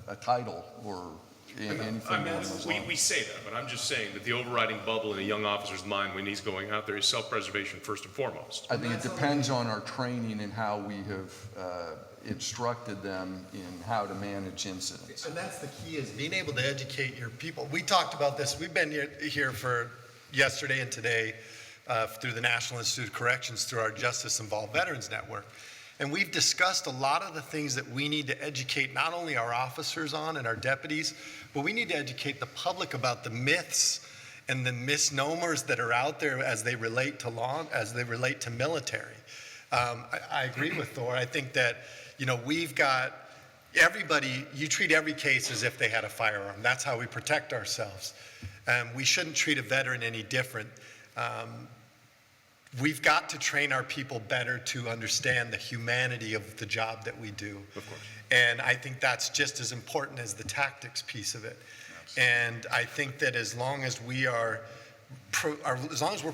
a title or anything along those lines. We say that, but I'm just saying that the overriding bubble in a young officer's mind when he's going out there is self-preservation first and foremost. I think it depends on our training and how we have instructed them in how to manage incidents. And that's the key, is being able to educate your people. We talked about this. We've been here for yesterday and today through the National Institute of Corrections, through our Justice Involved Veterans Network. And we've discussed a lot of the things that we need to educate not only our officers on and our deputies, but we need to educate the public about the myths and the misnomers that are out there as they relate to law, as they relate to military. I agree with Thor. I think that, we've got everybody, you treat every case as if they had a firearm. That's how we protect ourselves. We shouldn't treat a veteran any different. We've got to train our people better to understand the humanity of the job that we do. Of course. And I think that's just as important as the tactics piece of it. And I think that as long as we're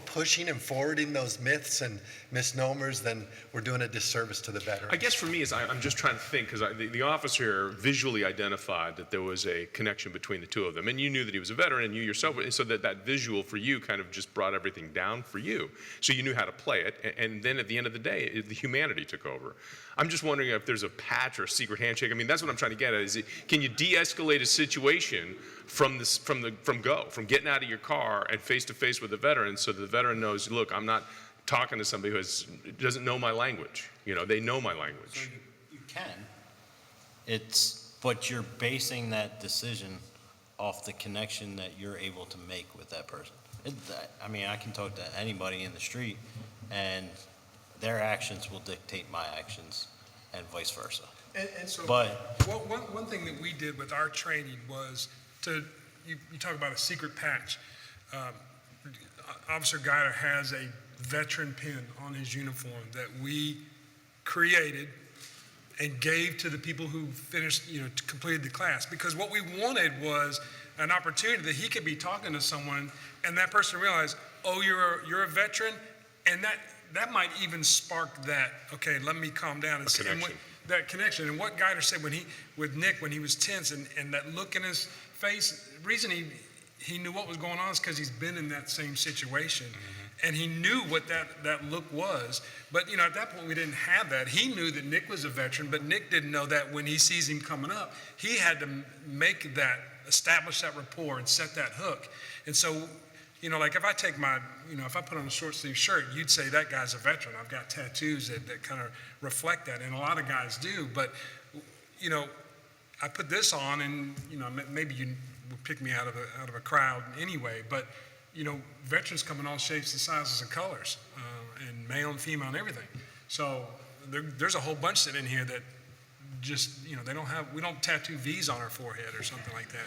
pushing and forwarding those myths and misnomers, then we're doing a disservice to the veteran. I guess for me, I'm just trying to think, because the officer visually identified that there was a connection between the two of them, and you knew that he was a veteran, and you yourself, so that visual for you kind of just brought everything down for you. So you knew how to play it, and then at the end of the day, the humanity took over. I'm just wondering if there's a patch or a secret handshake. I mean, that's what I'm trying to get at. Can you de-escalate a situation from getting out of your car and face to face with the veteran, so the veteran knows, look, I'm not talking to somebody who doesn't know my language. They know my language. So you can. But you're basing that decision off the connection that you're able to make with that person. I can talk to anybody in the street, and their actions will dictate my actions, and vice versa. And so, But one thing that we did with our training was you talk about a secret patch. Officer Guider has a veteran pin on his uniform that we created and gave to the people who finished, completed the class. Because what we wanted was an opportunity that he could be talking to someone and that person realized, oh, you're a veteran, and that might even spark that, okay, let me calm down and see. That connection. And what Guider said with Nick when he was tense and that look in his face, the reason he knew what was going on is because he's been in that same situation. Mm-hmm. And he knew what that look was. But, at that point, we didn't have that. He knew that Nick was a veteran, but Nick didn't know that when he sees him coming up, he had to establish that rapport and set that hook. And so, like if I take if I put on a short sleeve shirt, you'd say that guy's a veteran. I've got tattoos that kind of reflect that, and a lot of guys do. But, I put this on, and, maybe you would pick me out of a crowd anyway. But, veterans come in all shapes and sizes and colors, and male and female and everything. So there's a whole bunch that in here that just, we don't tattoo V's on our forehead or something like that,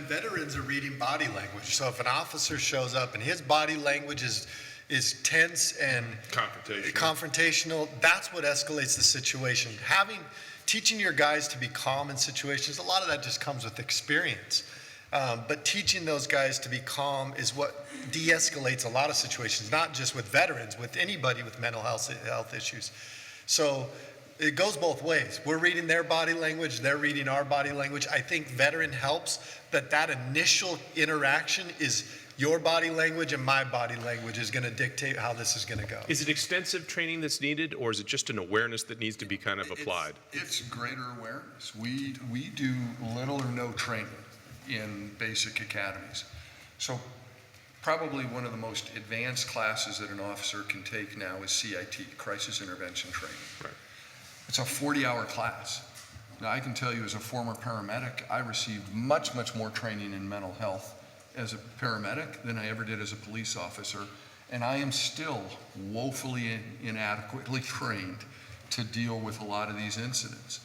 Veterans are reading body language. So if an officer shows up and his body language is tense and confrontational, that's what escalates the situation. Teaching your guys to be calm in situations, a lot of that just comes with experience. But teaching those guys to be calm is what de-escalates a lot of situations, not just with veterans, with anybody with mental health issues. So it goes both ways. We're reading their body language, they're reading our body language. I think veteran helps, but that initial interaction is your body language and my body language is going to dictate how this is going to go. Is it extensive training that's needed, or is it just an awareness that needs to be kind of applied? It's greater awareness. We do little or no training in basic academies. So probably one of the most advanced classes that an officer can take now is CIT, Crisis Intervention Training. Right. It's a 40-hour class. Now, I can tell you as a former paramedic, I received much, much more training in mental health as a paramedic than I ever did as a police officer, and I am still woefully inadequately trained to deal with a lot of these incidents.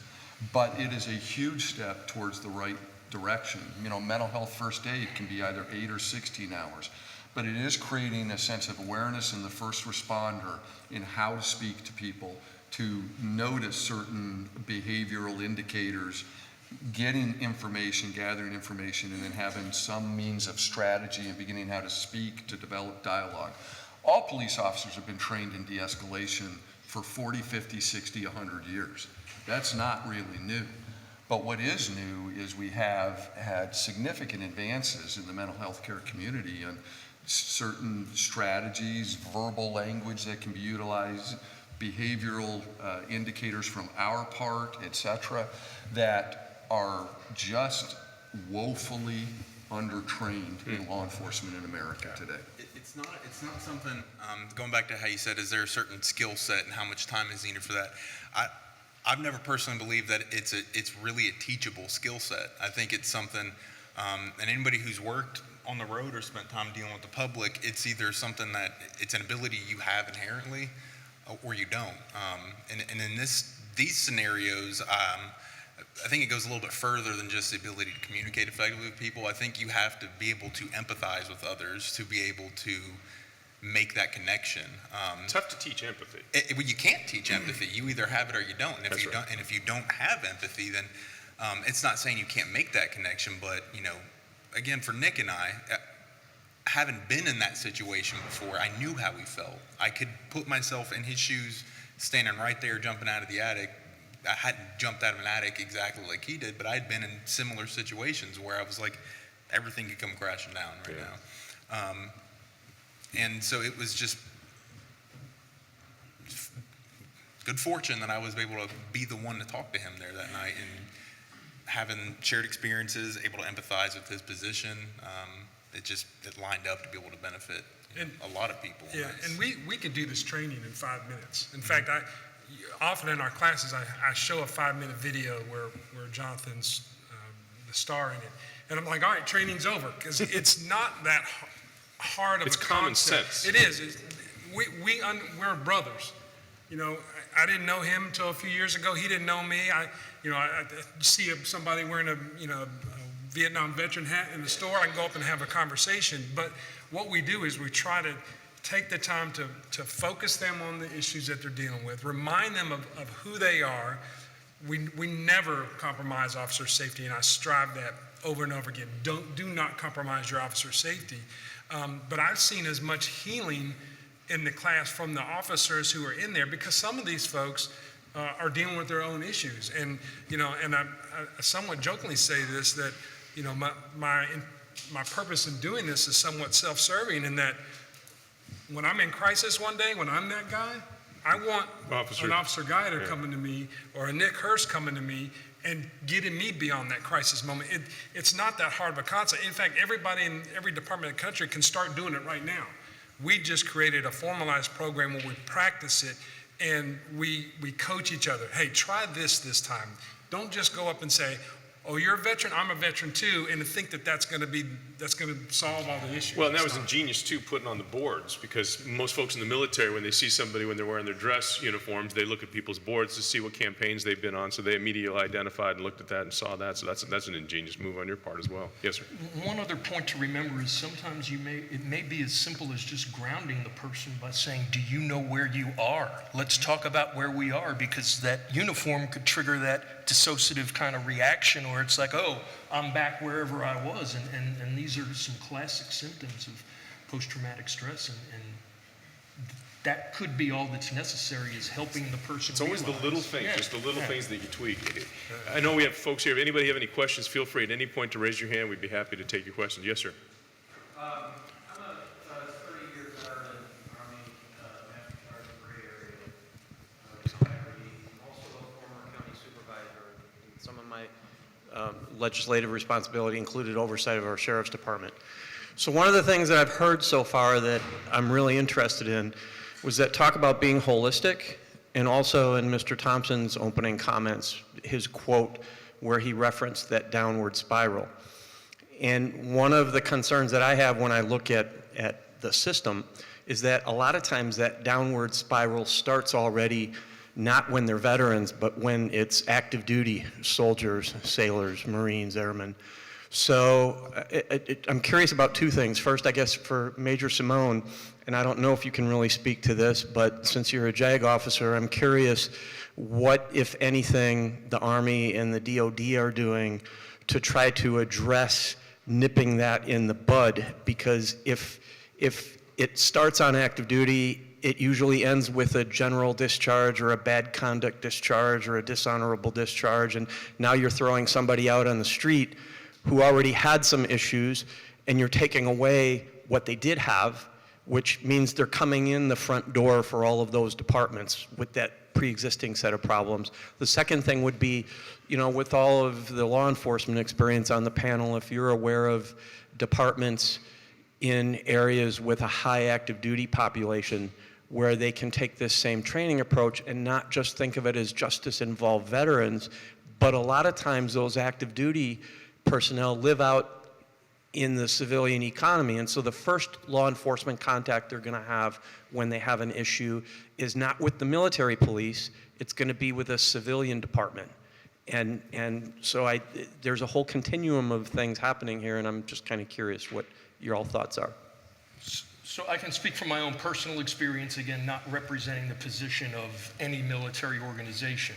But it is a huge step towards the right direction. You know, mental health first aid can be either 8 or 16 hours, but it is creating a sense of awareness in the first responder in how to speak to people, to notice certain behavioral indicators, getting information, gathering information, and then having some means of strategy and beginning how to speak to develop dialogue. All police officers have been trained in de-escalation for 40, 50, 60, 100 years. That's not really new. But what is new is we have had significant advances in the mental health care community and certain strategies, verbal language that can be utilized, behavioral indicators from our part, et cetera, that are just woefully undertrained in law enforcement in America today. It's not something, going back to how you said, is there a certain skill set and how much time is needed for that? I've never personally believed that it's really a teachable skill set. I think it's something, and anybody who's worked on the road or spent time dealing with the public, it's either something that it's an ability you have inherently or you don't. And in these scenarios, I think it goes a little bit further than just the ability to communicate effectively with people. I think you have to be able to empathize with others to be able to make that connection. Tough to teach empathy. Well, you can't teach empathy. You either have it or you don't. And if you don't have empathy, then it's not saying you can't make that connection. But again, for Nick and I, having been in that situation before, I knew how he felt. I could put myself in his shoes, standing right there, jumping out of the attic. I hadn't jumped out of an attic exactly like he did, but I'd been in similar situations where I was like, everything could come crashing down right now. And so it was just good fortune that I was able to be the one to talk to him there that night, and having shared experiences, able to empathize with his position, it lined up to be able to benefit a lot of people. Yeah, and we could do this training in 5 minutes. In fact, often in our classes, I show a 5-minute video where Jonathan's the star in it. And I'm like, all right, training's over, because it's not that hard of a concept. It's common sense. It is. We're brothers. I didn't know him until a few years ago. He didn't know me. I see somebody wearing a Vietnam veteran hat in the store, I can go up and have a conversation. But what we do is we try to take the time to focus them on the issues that they're dealing with, remind them of who they are. We never compromise officer safety, and I strive that over and over again. Do not compromise your officer safety. But I've seen as much healing in the class from the officers who are in there, because some of these folks are dealing with their own issues. And I somewhat jokingly say this, that my purpose in doing this is somewhat self-serving, in that when I'm in crisis one day, when I'm that guy, I want an Officer Guider coming to me, or a Nick Hurst coming to me and getting me beyond that crisis moment. It's not that hard of a concept. In fact, everybody in every department of the country can start doing it right now. We just created a formalized program where we practice it, and we coach each other. Hey, try this time. Don't just go up and say, oh, you're a veteran, I'm a veteran too, and to think that's going to solve all the issues. Well, and that was ingenious too, putting on the boards, because most folks in the military, when they see somebody when they're wearing their dress uniforms, they look at people's boards to see what campaigns they've been on, so they immediately identified and looked at that and saw that, so that's an ingenious move on your part as well. Yes, sir. One other point to remember is sometimes it may be as simple as just grounding the person by saying, do you know where you are? Let's talk about where we are, because that uniform could trigger that dissociative kind of reaction where it's like, oh, I'm back wherever I was. And these are some classic symptoms of post-traumatic stress. And that could be all that's necessary, is helping the person It's always realize. the little things, just the little things that you tweak. I know we have folks here. If anybody have any questions, feel free at any point to raise your hand. We'd be happy to take your questions. Yes, sir. I'm a 30-year veteran, Army, National Guard Gray Area. I'm also a former county supervisor. Some of my legislative responsibility included oversight of our sheriff's department. So one of the things that I've heard so far that I'm really interested in was that talk about being holistic and also in Mr. Thompson's opening comments, his quote where he referenced that downward spiral. And one of the concerns that I have when I look at the system is that a lot of times that downward spiral starts already not when they're veterans, but when it's active duty soldiers, sailors, Marines, airmen. So I'm curious about two things. First, I guess for Major Seamone, and I don't know if you can really speak to this, but since you're a JAG officer, I'm curious what, if anything, the Army and the DOD are doing to try to address nipping that in the bud, because if it starts on active duty, it usually ends with a general discharge or a bad conduct discharge or a dishonorable discharge, and now you're throwing somebody out on the street who already had some issues, and you're taking away what they did have, which means they're coming in the front door for all of those departments with that pre-existing set of problems. The second thing would be, you know, with all of the law enforcement experience on the panel, if you're aware of departments in areas with a high active duty population where they can take this same training approach and not just think of it as justice involved veterans, but a lot of times those active duty personnel live out in the civilian economy. And so the first law enforcement contact they're gonna have when they have an issue is not with the military police, it's gonna be with a civilian department. And so there's a whole continuum of things happening here, and I'm just kind of curious what your all thoughts are. So I can speak from my own personal experience, again, not representing the position of any military organization.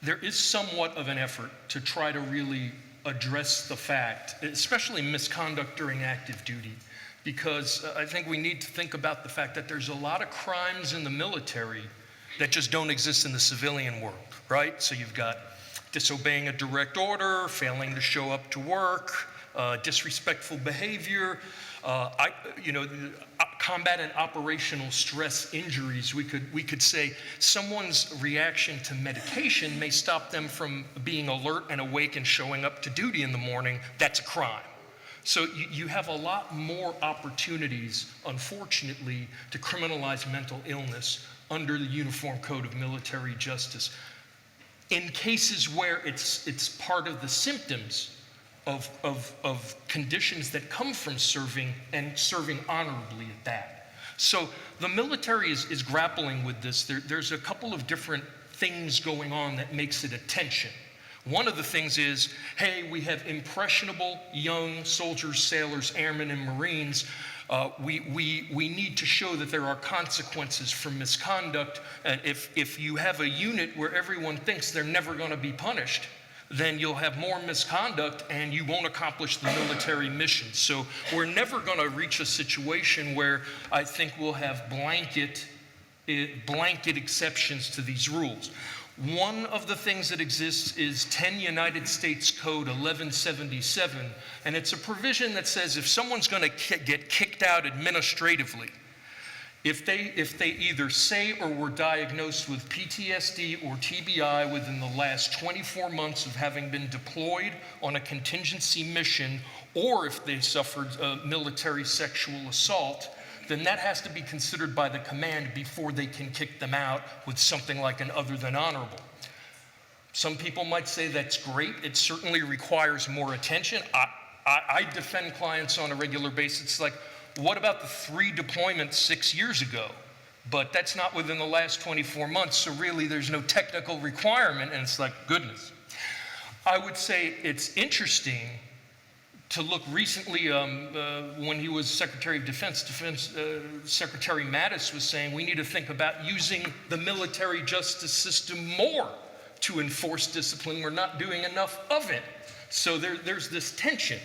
There is somewhat of an effort to try to really address the fact, especially misconduct during active duty, because I think we need to think about the fact that there's a lot of crimes in the military that just don't exist in the civilian world, right? So you've got disobeying a direct order, failing to show up to work, disrespectful behavior, combat and operational stress injuries. We could say someone's reaction to medication may stop them from being alert and awake and showing up to duty in the morning. That's a crime. So you have a lot more opportunities, unfortunately, to criminalize mental illness under the Uniform Code of Military Justice. In cases where it's part of the symptoms of conditions that come from serving, and serving honorably at that. So the military is grappling with this. There's a couple of different things going on that makes it a tension. One of the things is, hey, we have impressionable young soldiers, sailors, airmen, and Marines. We need to show that there are consequences for misconduct. And if you have a unit where everyone thinks they're never going to be punished, then you'll have more misconduct and you won't accomplish the military mission. So we're never going to reach a situation where I think we'll have blanket exceptions to these rules. One of the things that exists is 10 United States Code 1177, and it's a provision that says if someone's going to get kicked out administratively, if they either say or were diagnosed with PTSD or TBI within the last 24 months of having been deployed on a contingency mission, or if they suffered military sexual assault, then that has to be considered by the command before they can kick them out with something like an other than honorable. Some people might say that's great. It certainly requires more attention. I defend clients on a regular basis. Like, what about the 3 deployments 6 years ago? But that's not within the last 24 months, so really there's no technical requirement, and it's like, goodness. I would say it's interesting to look recently when he was Secretary of Defense, Secretary Mattis was saying we need to think about using the military justice system more to enforce discipline. We're not doing enough of it. So there's this tension.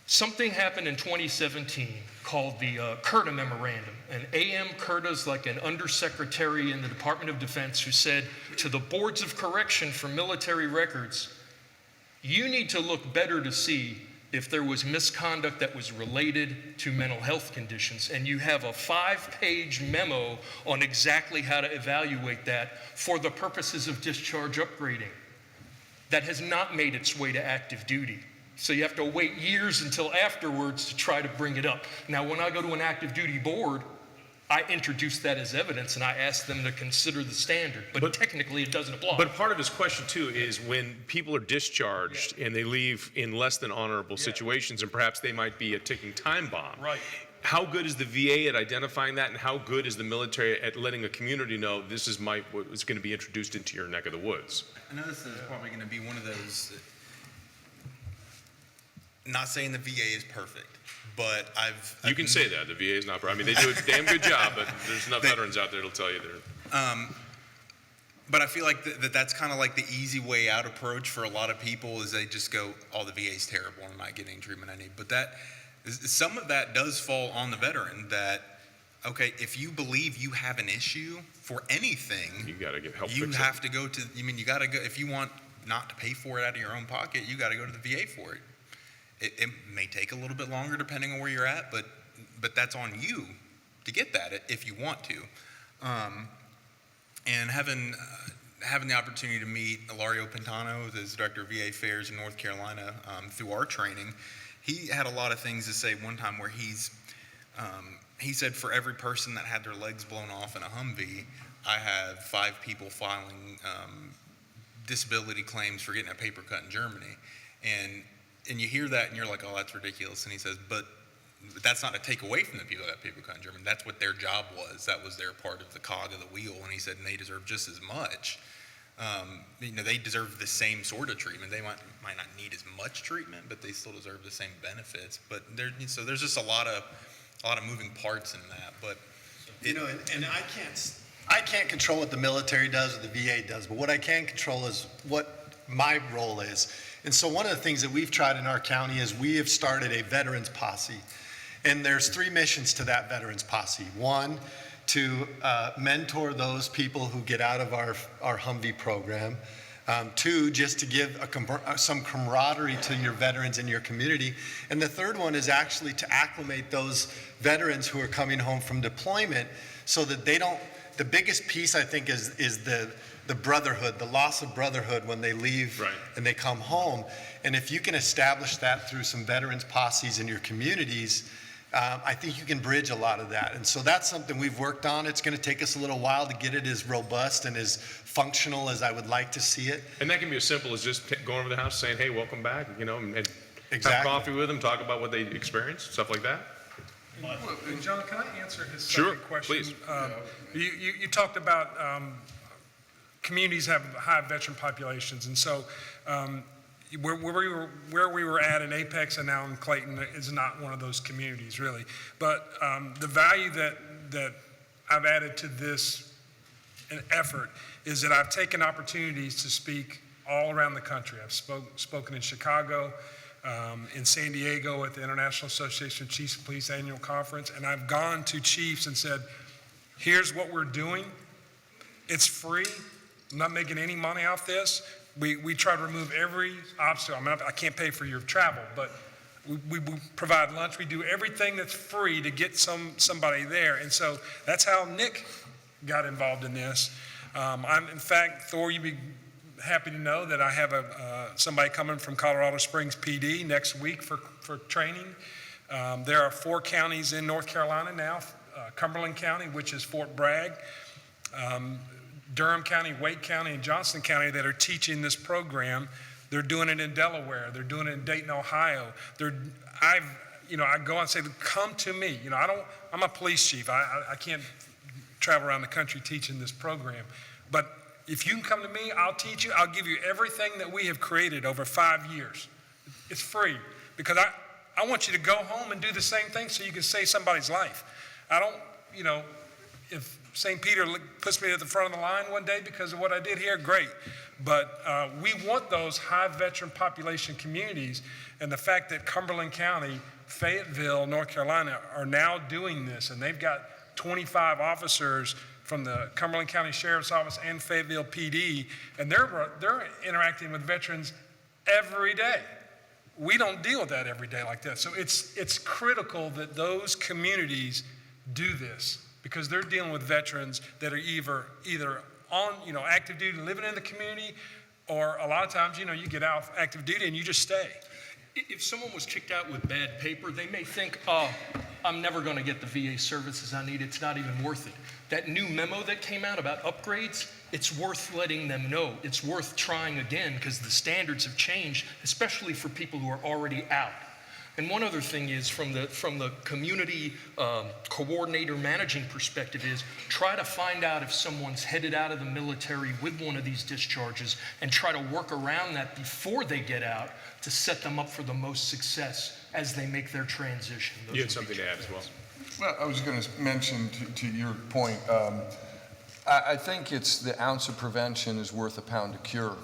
Something happened in 2017 called the Curta Memorandum. And A.M. Curta's like an undersecretary in the Department of Defense who said to the boards of correction for military records, you need to look better to see if there was misconduct that was related to mental health conditions. And you have a 5-page memo on exactly how to evaluate that for the purposes of discharge upgrading. That has not made its way to active duty. So you have to wait years until afterwards to try to bring it up. Now, when I go to an active duty board, I introduce that as evidence and I ask them to consider the standard, but technically it doesn't apply. But part of his question too is when people are discharged and they leave in less than honorable situations, and perhaps they might be a ticking time bomb. Right. How good is the VA at identifying that, and how good is the military at letting a community know this is what is going to be introduced into your neck of the woods? I know this is probably going to be one of those, not saying the VA is perfect, but You can say that, the VA is not, I mean, they do a damn good job, but there's enough veterans out there that'll tell you they're. But I feel like that's kind of like the easy way out approach for a lot of people is they just go, oh, the VA's terrible, I'm not getting treatment I need. But some of that does fall on the veteran that, okay, if you believe you have an issue for anything, you got to get help. You have to go to, you got to go, if you want not to pay for it out of your own pocket, you got to go to the VA for it. It may take a little bit longer depending on where you're at, but that's on you to get that if you want to. And having the opportunity to meet Ilario Pintano, the director of VA Affairs in North Carolina, through our training, he had a lot of things to say one time where he said for every person that had their legs blown off in a Humvee, I have 5 people filing disability claims for getting a paper cut in Germany. And you hear that and you're like, oh, that's ridiculous. And he says, but that's not a take away from the people that paper cut in Germany. That's what their job was. That was their part of the cog of the wheel. And he said, and they deserve just as much. They deserve the same sort of treatment. They might not need as much treatment, but they still deserve the same benefits. But there's just a lot of moving parts in that. But and I can't control what the military does or the VA does, but what I can control is what my role is. And so one of the things that we've tried in our county is we have started a veterans posse. And there's 3 missions to that veterans posse. 1, to mentor those people who get out of our Humvee program. 2, just to give some camaraderie to your veterans in your community. And the 3rd one is actually to acclimate those veterans who are coming home from deployment so that they don't, the biggest piece I think is the brotherhood, the loss of brotherhood when they leave and they come home. And if you can establish that through some veterans posses in your communities, I think you can bridge a lot of that. And so that's something we've worked on. It's going to take us a little while to get it as robust and as functional as I would like to see it. And that can be as simple as just going over to the house saying, hey, welcome back, and Exactly. have coffee with them, talk about what they experienced, stuff like that. John, can I answer his Sure, second question? please. You talked about communities have high veteran populations, and so where we were at in Apex and now in Clayton is not one of those communities, really. But the value that I've added to this effort is that I've taken opportunities to speak all around the country. I've spoken in Chicago, in San Diego at the International Association of Chiefs of Police Annual Conference, and I've gone to chiefs and said, here's what we're doing. It's free. I'm not making any money off this. We try to remove every obstacle. I mean, I can't pay for your travel, but we provide lunch. We do everything that's free to get somebody there. And so that's how Nick got involved in this. In fact, Thor, you'd be happy to know that I have somebody coming from Colorado Springs PD next week for training. There are 4 counties in North Carolina now, Cumberland County, which is Fort Bragg, Durham County, Wake County, and Johnston County that are teaching this program. They're doing it in Delaware. They're doing it in Dayton, Ohio. I go and say, come to me. I'm a police chief. I can't travel around the country teaching this program. But if you can come to me, I'll teach you. I'll give you everything that we have created over 5 years. It's free because I want you to go home and do the same thing so you can save somebody's life. I don't, if St. Peter puts me at the front of the line one day because of what I did here, great. But we want those high veteran population communities, and the fact that Cumberland County, Fayetteville, North Carolina are now doing this, and they've got 25 officers from the Cumberland County Sheriff's Office and Fayetteville PD, and they're interacting with veterans every day. We don't deal with that every day like that. So it's critical that those communities do this, because they're dealing with veterans that are either on, active duty, living in the community, or a lot of times, you get out active duty and you just stay. If someone was kicked out with bad paper, they may think, oh, I'm never going to get the VA services I need. It's not even worth it. That new memo that came out about upgrades, it's worth letting them know. It's worth trying again because the standards have changed, especially for people who are already out. And one other thing is from the community coordinator managing perspective is try to find out if someone's headed out of the military with one of these discharges and try to work around that before they get out to set them up for the most success as they make their transition. You had something to add as well. Well, I was going to mention to your point, I think it's the ounce of prevention is worth a pound of cure.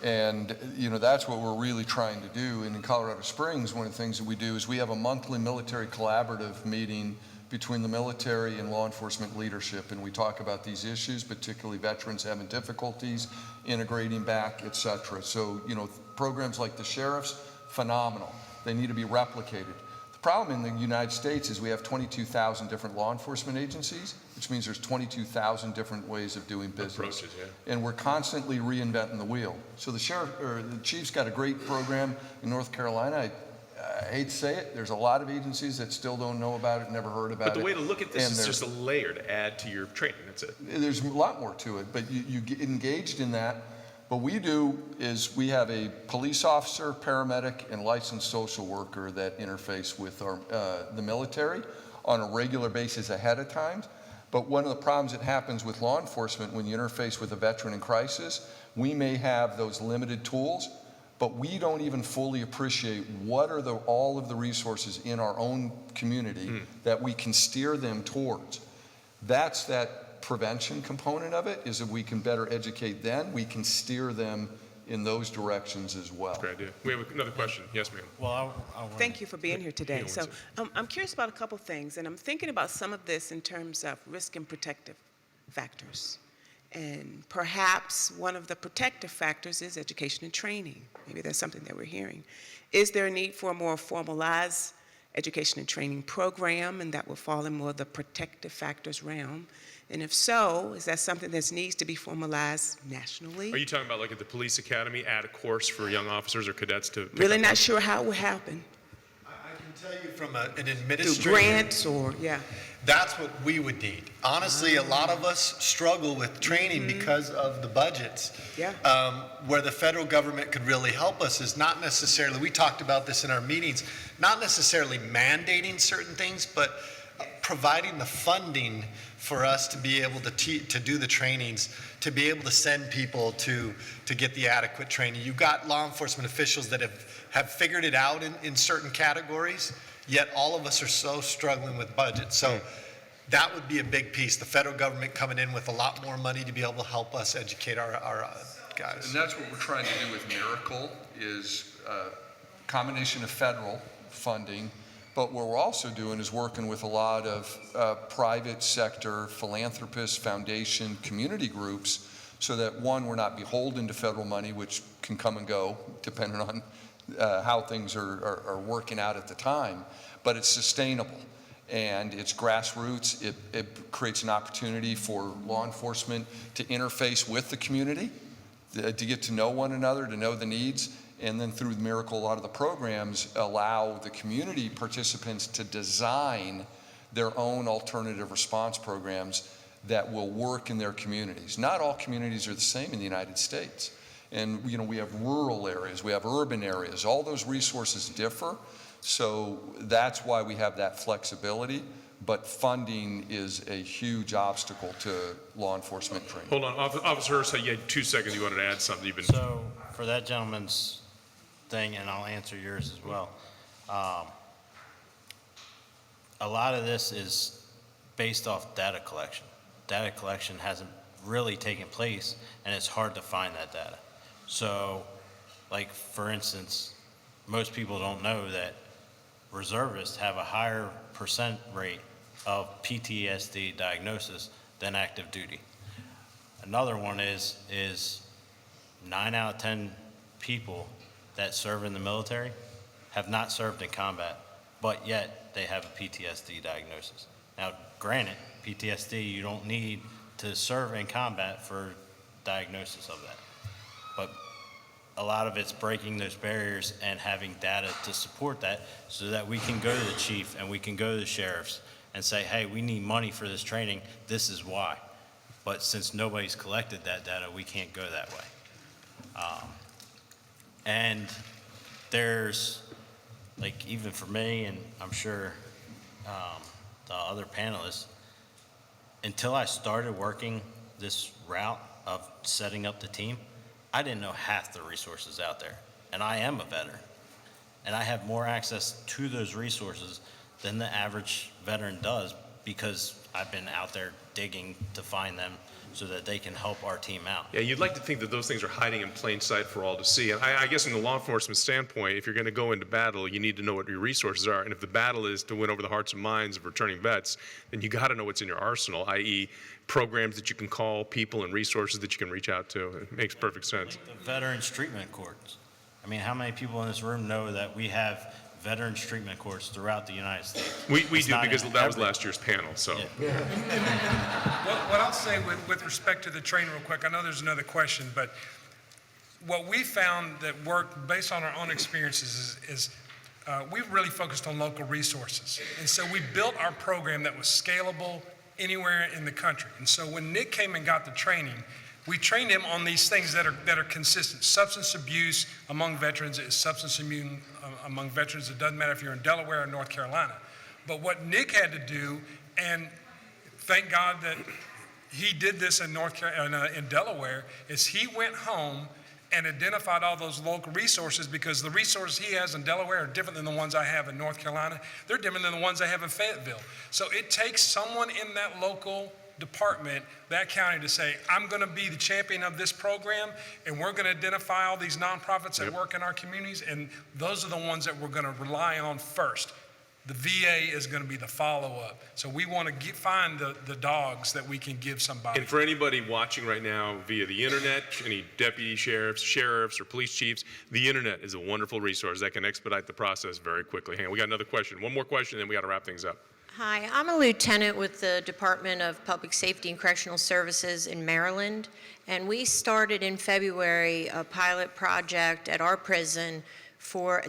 And, you know, that's what we're really trying to do. And in Colorado Springs, one of the things that we do is we have a monthly military collaborative meeting between the military and law enforcement leadership. And we talk about these issues, particularly veterans having difficulties integrating back, et cetera. So, you know, programs like the sheriff's, phenomenal. They need to be replicated. The problem in the United States is we have 22,000 different law enforcement agencies, which means there's 22,000 different ways of doing business. Approaches, yeah. And we're constantly reinventing the wheel. So the sheriff, or the chief's got a great program in North Carolina. I hate to say it, there's a lot of agencies that still don't know about it, never heard about it. But the way to look at this And is just a layer to add to your training, that's it. there's a lot more to it, but you get engaged in that. What we do is we have a police officer, paramedic, and licensed social worker that interface with our, the military on a regular basis ahead of time. But one of the problems that happens with law enforcement when you interface with a veteran in crisis, we may have those limited tools, but we don't even fully appreciate what are all of the resources in our own community that we can steer them towards. That's that prevention component of it, is that we can better educate them, we can steer them in those directions as well. Great idea. We have another question. Yes, ma'am. Well, Thank you for being here today. Yeah, So I'm curious about a couple things, and I'm thinking about some of this in terms of risk and protective factors. And perhaps one of the protective factors is education and training. Maybe that's something that we're hearing. Is there a need for a more formalized education and training program, and that will fall in more of the protective factors realm? And if so, is that something that needs to be formalized nationally? Are you talking about like at the police academy, add a course for young officers or cadets to pick Really up not on? sure how it would happen. I can tell you from an Through administrator. grants or, yeah. That's what we would need. Honestly, a lot of us struggle with training because of the budgets. Yeah. Where the federal government could really help us is not necessarily, we talked about this in our meetings, not necessarily mandating certain things, but providing the funding for us to be able to do the trainings, to be able to send people to get the adequate training. You've got law enforcement officials that have figured it out in certain categories, yet all of us are so struggling with budget. So that would be a big piece. The federal government coming in with a lot more money to be able to help us educate our guys. And that's what we're trying to do with Miracle, is a combination of federal funding, but what we're also doing is working with a lot of private sector philanthropists, foundation, community groups, so that one, we're not beholden to federal money, which can come and go depending on how things are working out at the time, but it's sustainable and it's grassroots. It creates an opportunity for law enforcement to interface with the community, to get to know one another, to know the needs. And then through Miracle, a lot of the programs allow the community participants to design their own alternative response programs that will work in their communities. Not all communities are the same in the United States. And you know, we have rural areas, we have urban areas, all those resources differ. So that's why we have that flexibility. But funding is a huge obstacle to law enforcement training. Hold on, Officer Hurst, you had 2 seconds, you wanted to add something. You've been... So for that gentleman's thing, and I'll answer yours as well. A lot of this is based off data collection. Data collection hasn't really taken place, and it's hard to find that data. So, like for instance, most people don't know that reservists have a higher % rate of PTSD diagnosis than active duty. Another one is 9 out of 10 people that serve in the military have not served in combat, but yet they have a PTSD diagnosis. Now, granted, PTSD, you don't need to serve in combat for diagnosis of that. But a lot of it's breaking those barriers and having data to support that so that we can go to the chief and we can go to the sheriffs and say, hey, we need money for this training, this is why. But since nobody's collected that data, we can't go that way. And there's, like, even for me, and I'm sure the other panelists, until I started working this route of setting up the team, I didn't know half the resources out there. And I am a veteran. And I have more access to those resources than the average veteran does because I've been out there digging to find them so that they can help our team out. Yeah, you'd like to think that those things are hiding in plain sight for all to see. And I guess from the law enforcement standpoint, if you're going to go into battle, you need to know what your resources are. And if the battle is to win over the hearts and minds of returning vets, then you got to know what's in your arsenal, i.e. programs that you can call, people and resources that you can reach out to. It makes perfect sense. Like the Veterans Treatment Courts. I mean, how many people in this room know that we have Veterans Treatment Courts throughout the United States? We do, because that was last year's panel, so. Yeah. What I'll say with respect to the training real quick, I know there's another question, but what we found that worked based on our own experiences is we really focused on local resources. And so we built our program that was scalable anywhere in the country. And so when Nick came and got the training, we trained him on these things that are consistent. Substance abuse among veterans is substance abuse among veterans. It doesn't matter if you're in Delaware or North Carolina. But what Nick had to do, and thank God that he did this in in Delaware, is he went home and identified all those local resources, because the resources he has in Delaware are different than the ones I have in North Carolina. They're different than the ones I have in Fayetteville. So it takes someone in that local department, that county, to say, I'm going to be the champion of this program, and we're going to identify all these nonprofits that work in our communities, and those are the ones that we're going to rely on first. The VA is going to be the follow-up. So we want to find the dogs that we can give somebody. And for anybody watching right now via the internet, any deputy sheriffs, or police chiefs, the internet is a wonderful resource that can expedite the process very quickly. Hang on, we got another question. One more question, then we got to wrap things up. Hi, I'm a lieutenant with the Department of Public Safety and Correctional Services in Maryland, and we started in February a pilot project at our prison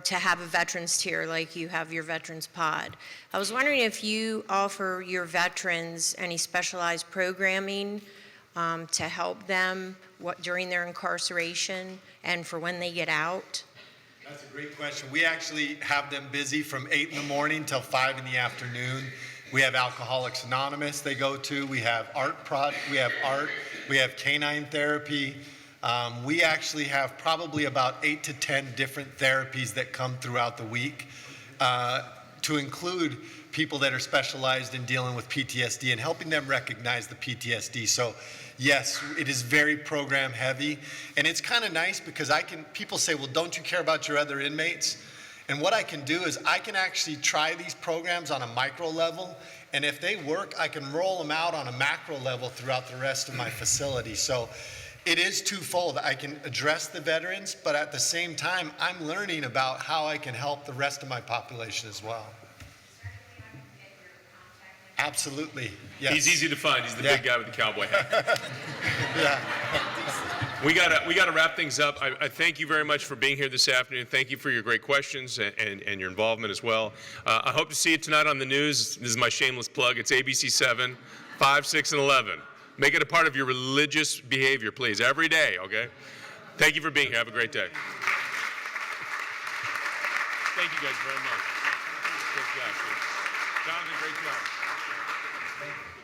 to have a veterans tier like you have your veterans pod. I was wondering if you offer your veterans any specialized programming to help them during their incarceration and for when they get out? That's a great question. We actually have them busy from 8 in the morning till 5 in the afternoon. We have Alcoholics Anonymous they go to. We have we have canine therapy. We actually have probably about 8 to 10 different therapies that come throughout the week, to include people that are specialized in dealing with PTSD and helping them recognize the PTSD. So yes, it is very program heavy, and it's kind of nice because people say, well, don't you care about your other inmates? And what I can do is I can actually try these programs on a micro level, and if they work, I can roll them out on a macro level throughout the rest of my facility. So it is twofold. I can address the veterans, but at the same time, I'm learning about how I can help the rest of my population as well. Absolutely, yes. He's easy to find. He's the big guy with the cowboy hat. Yeah. We gotta wrap things up. I thank you very much for being here this afternoon. Thank you for your great questions and your involvement as well. I hope to see you tonight on the news. This is my shameless plug. It's ABC 7, 5, 6, and 11. Make it a part of your religious behavior, please, every day, okay? Thank you for being here. Have a great day. Thank you guys very much. Great job, Jonathan, great job. Thank you.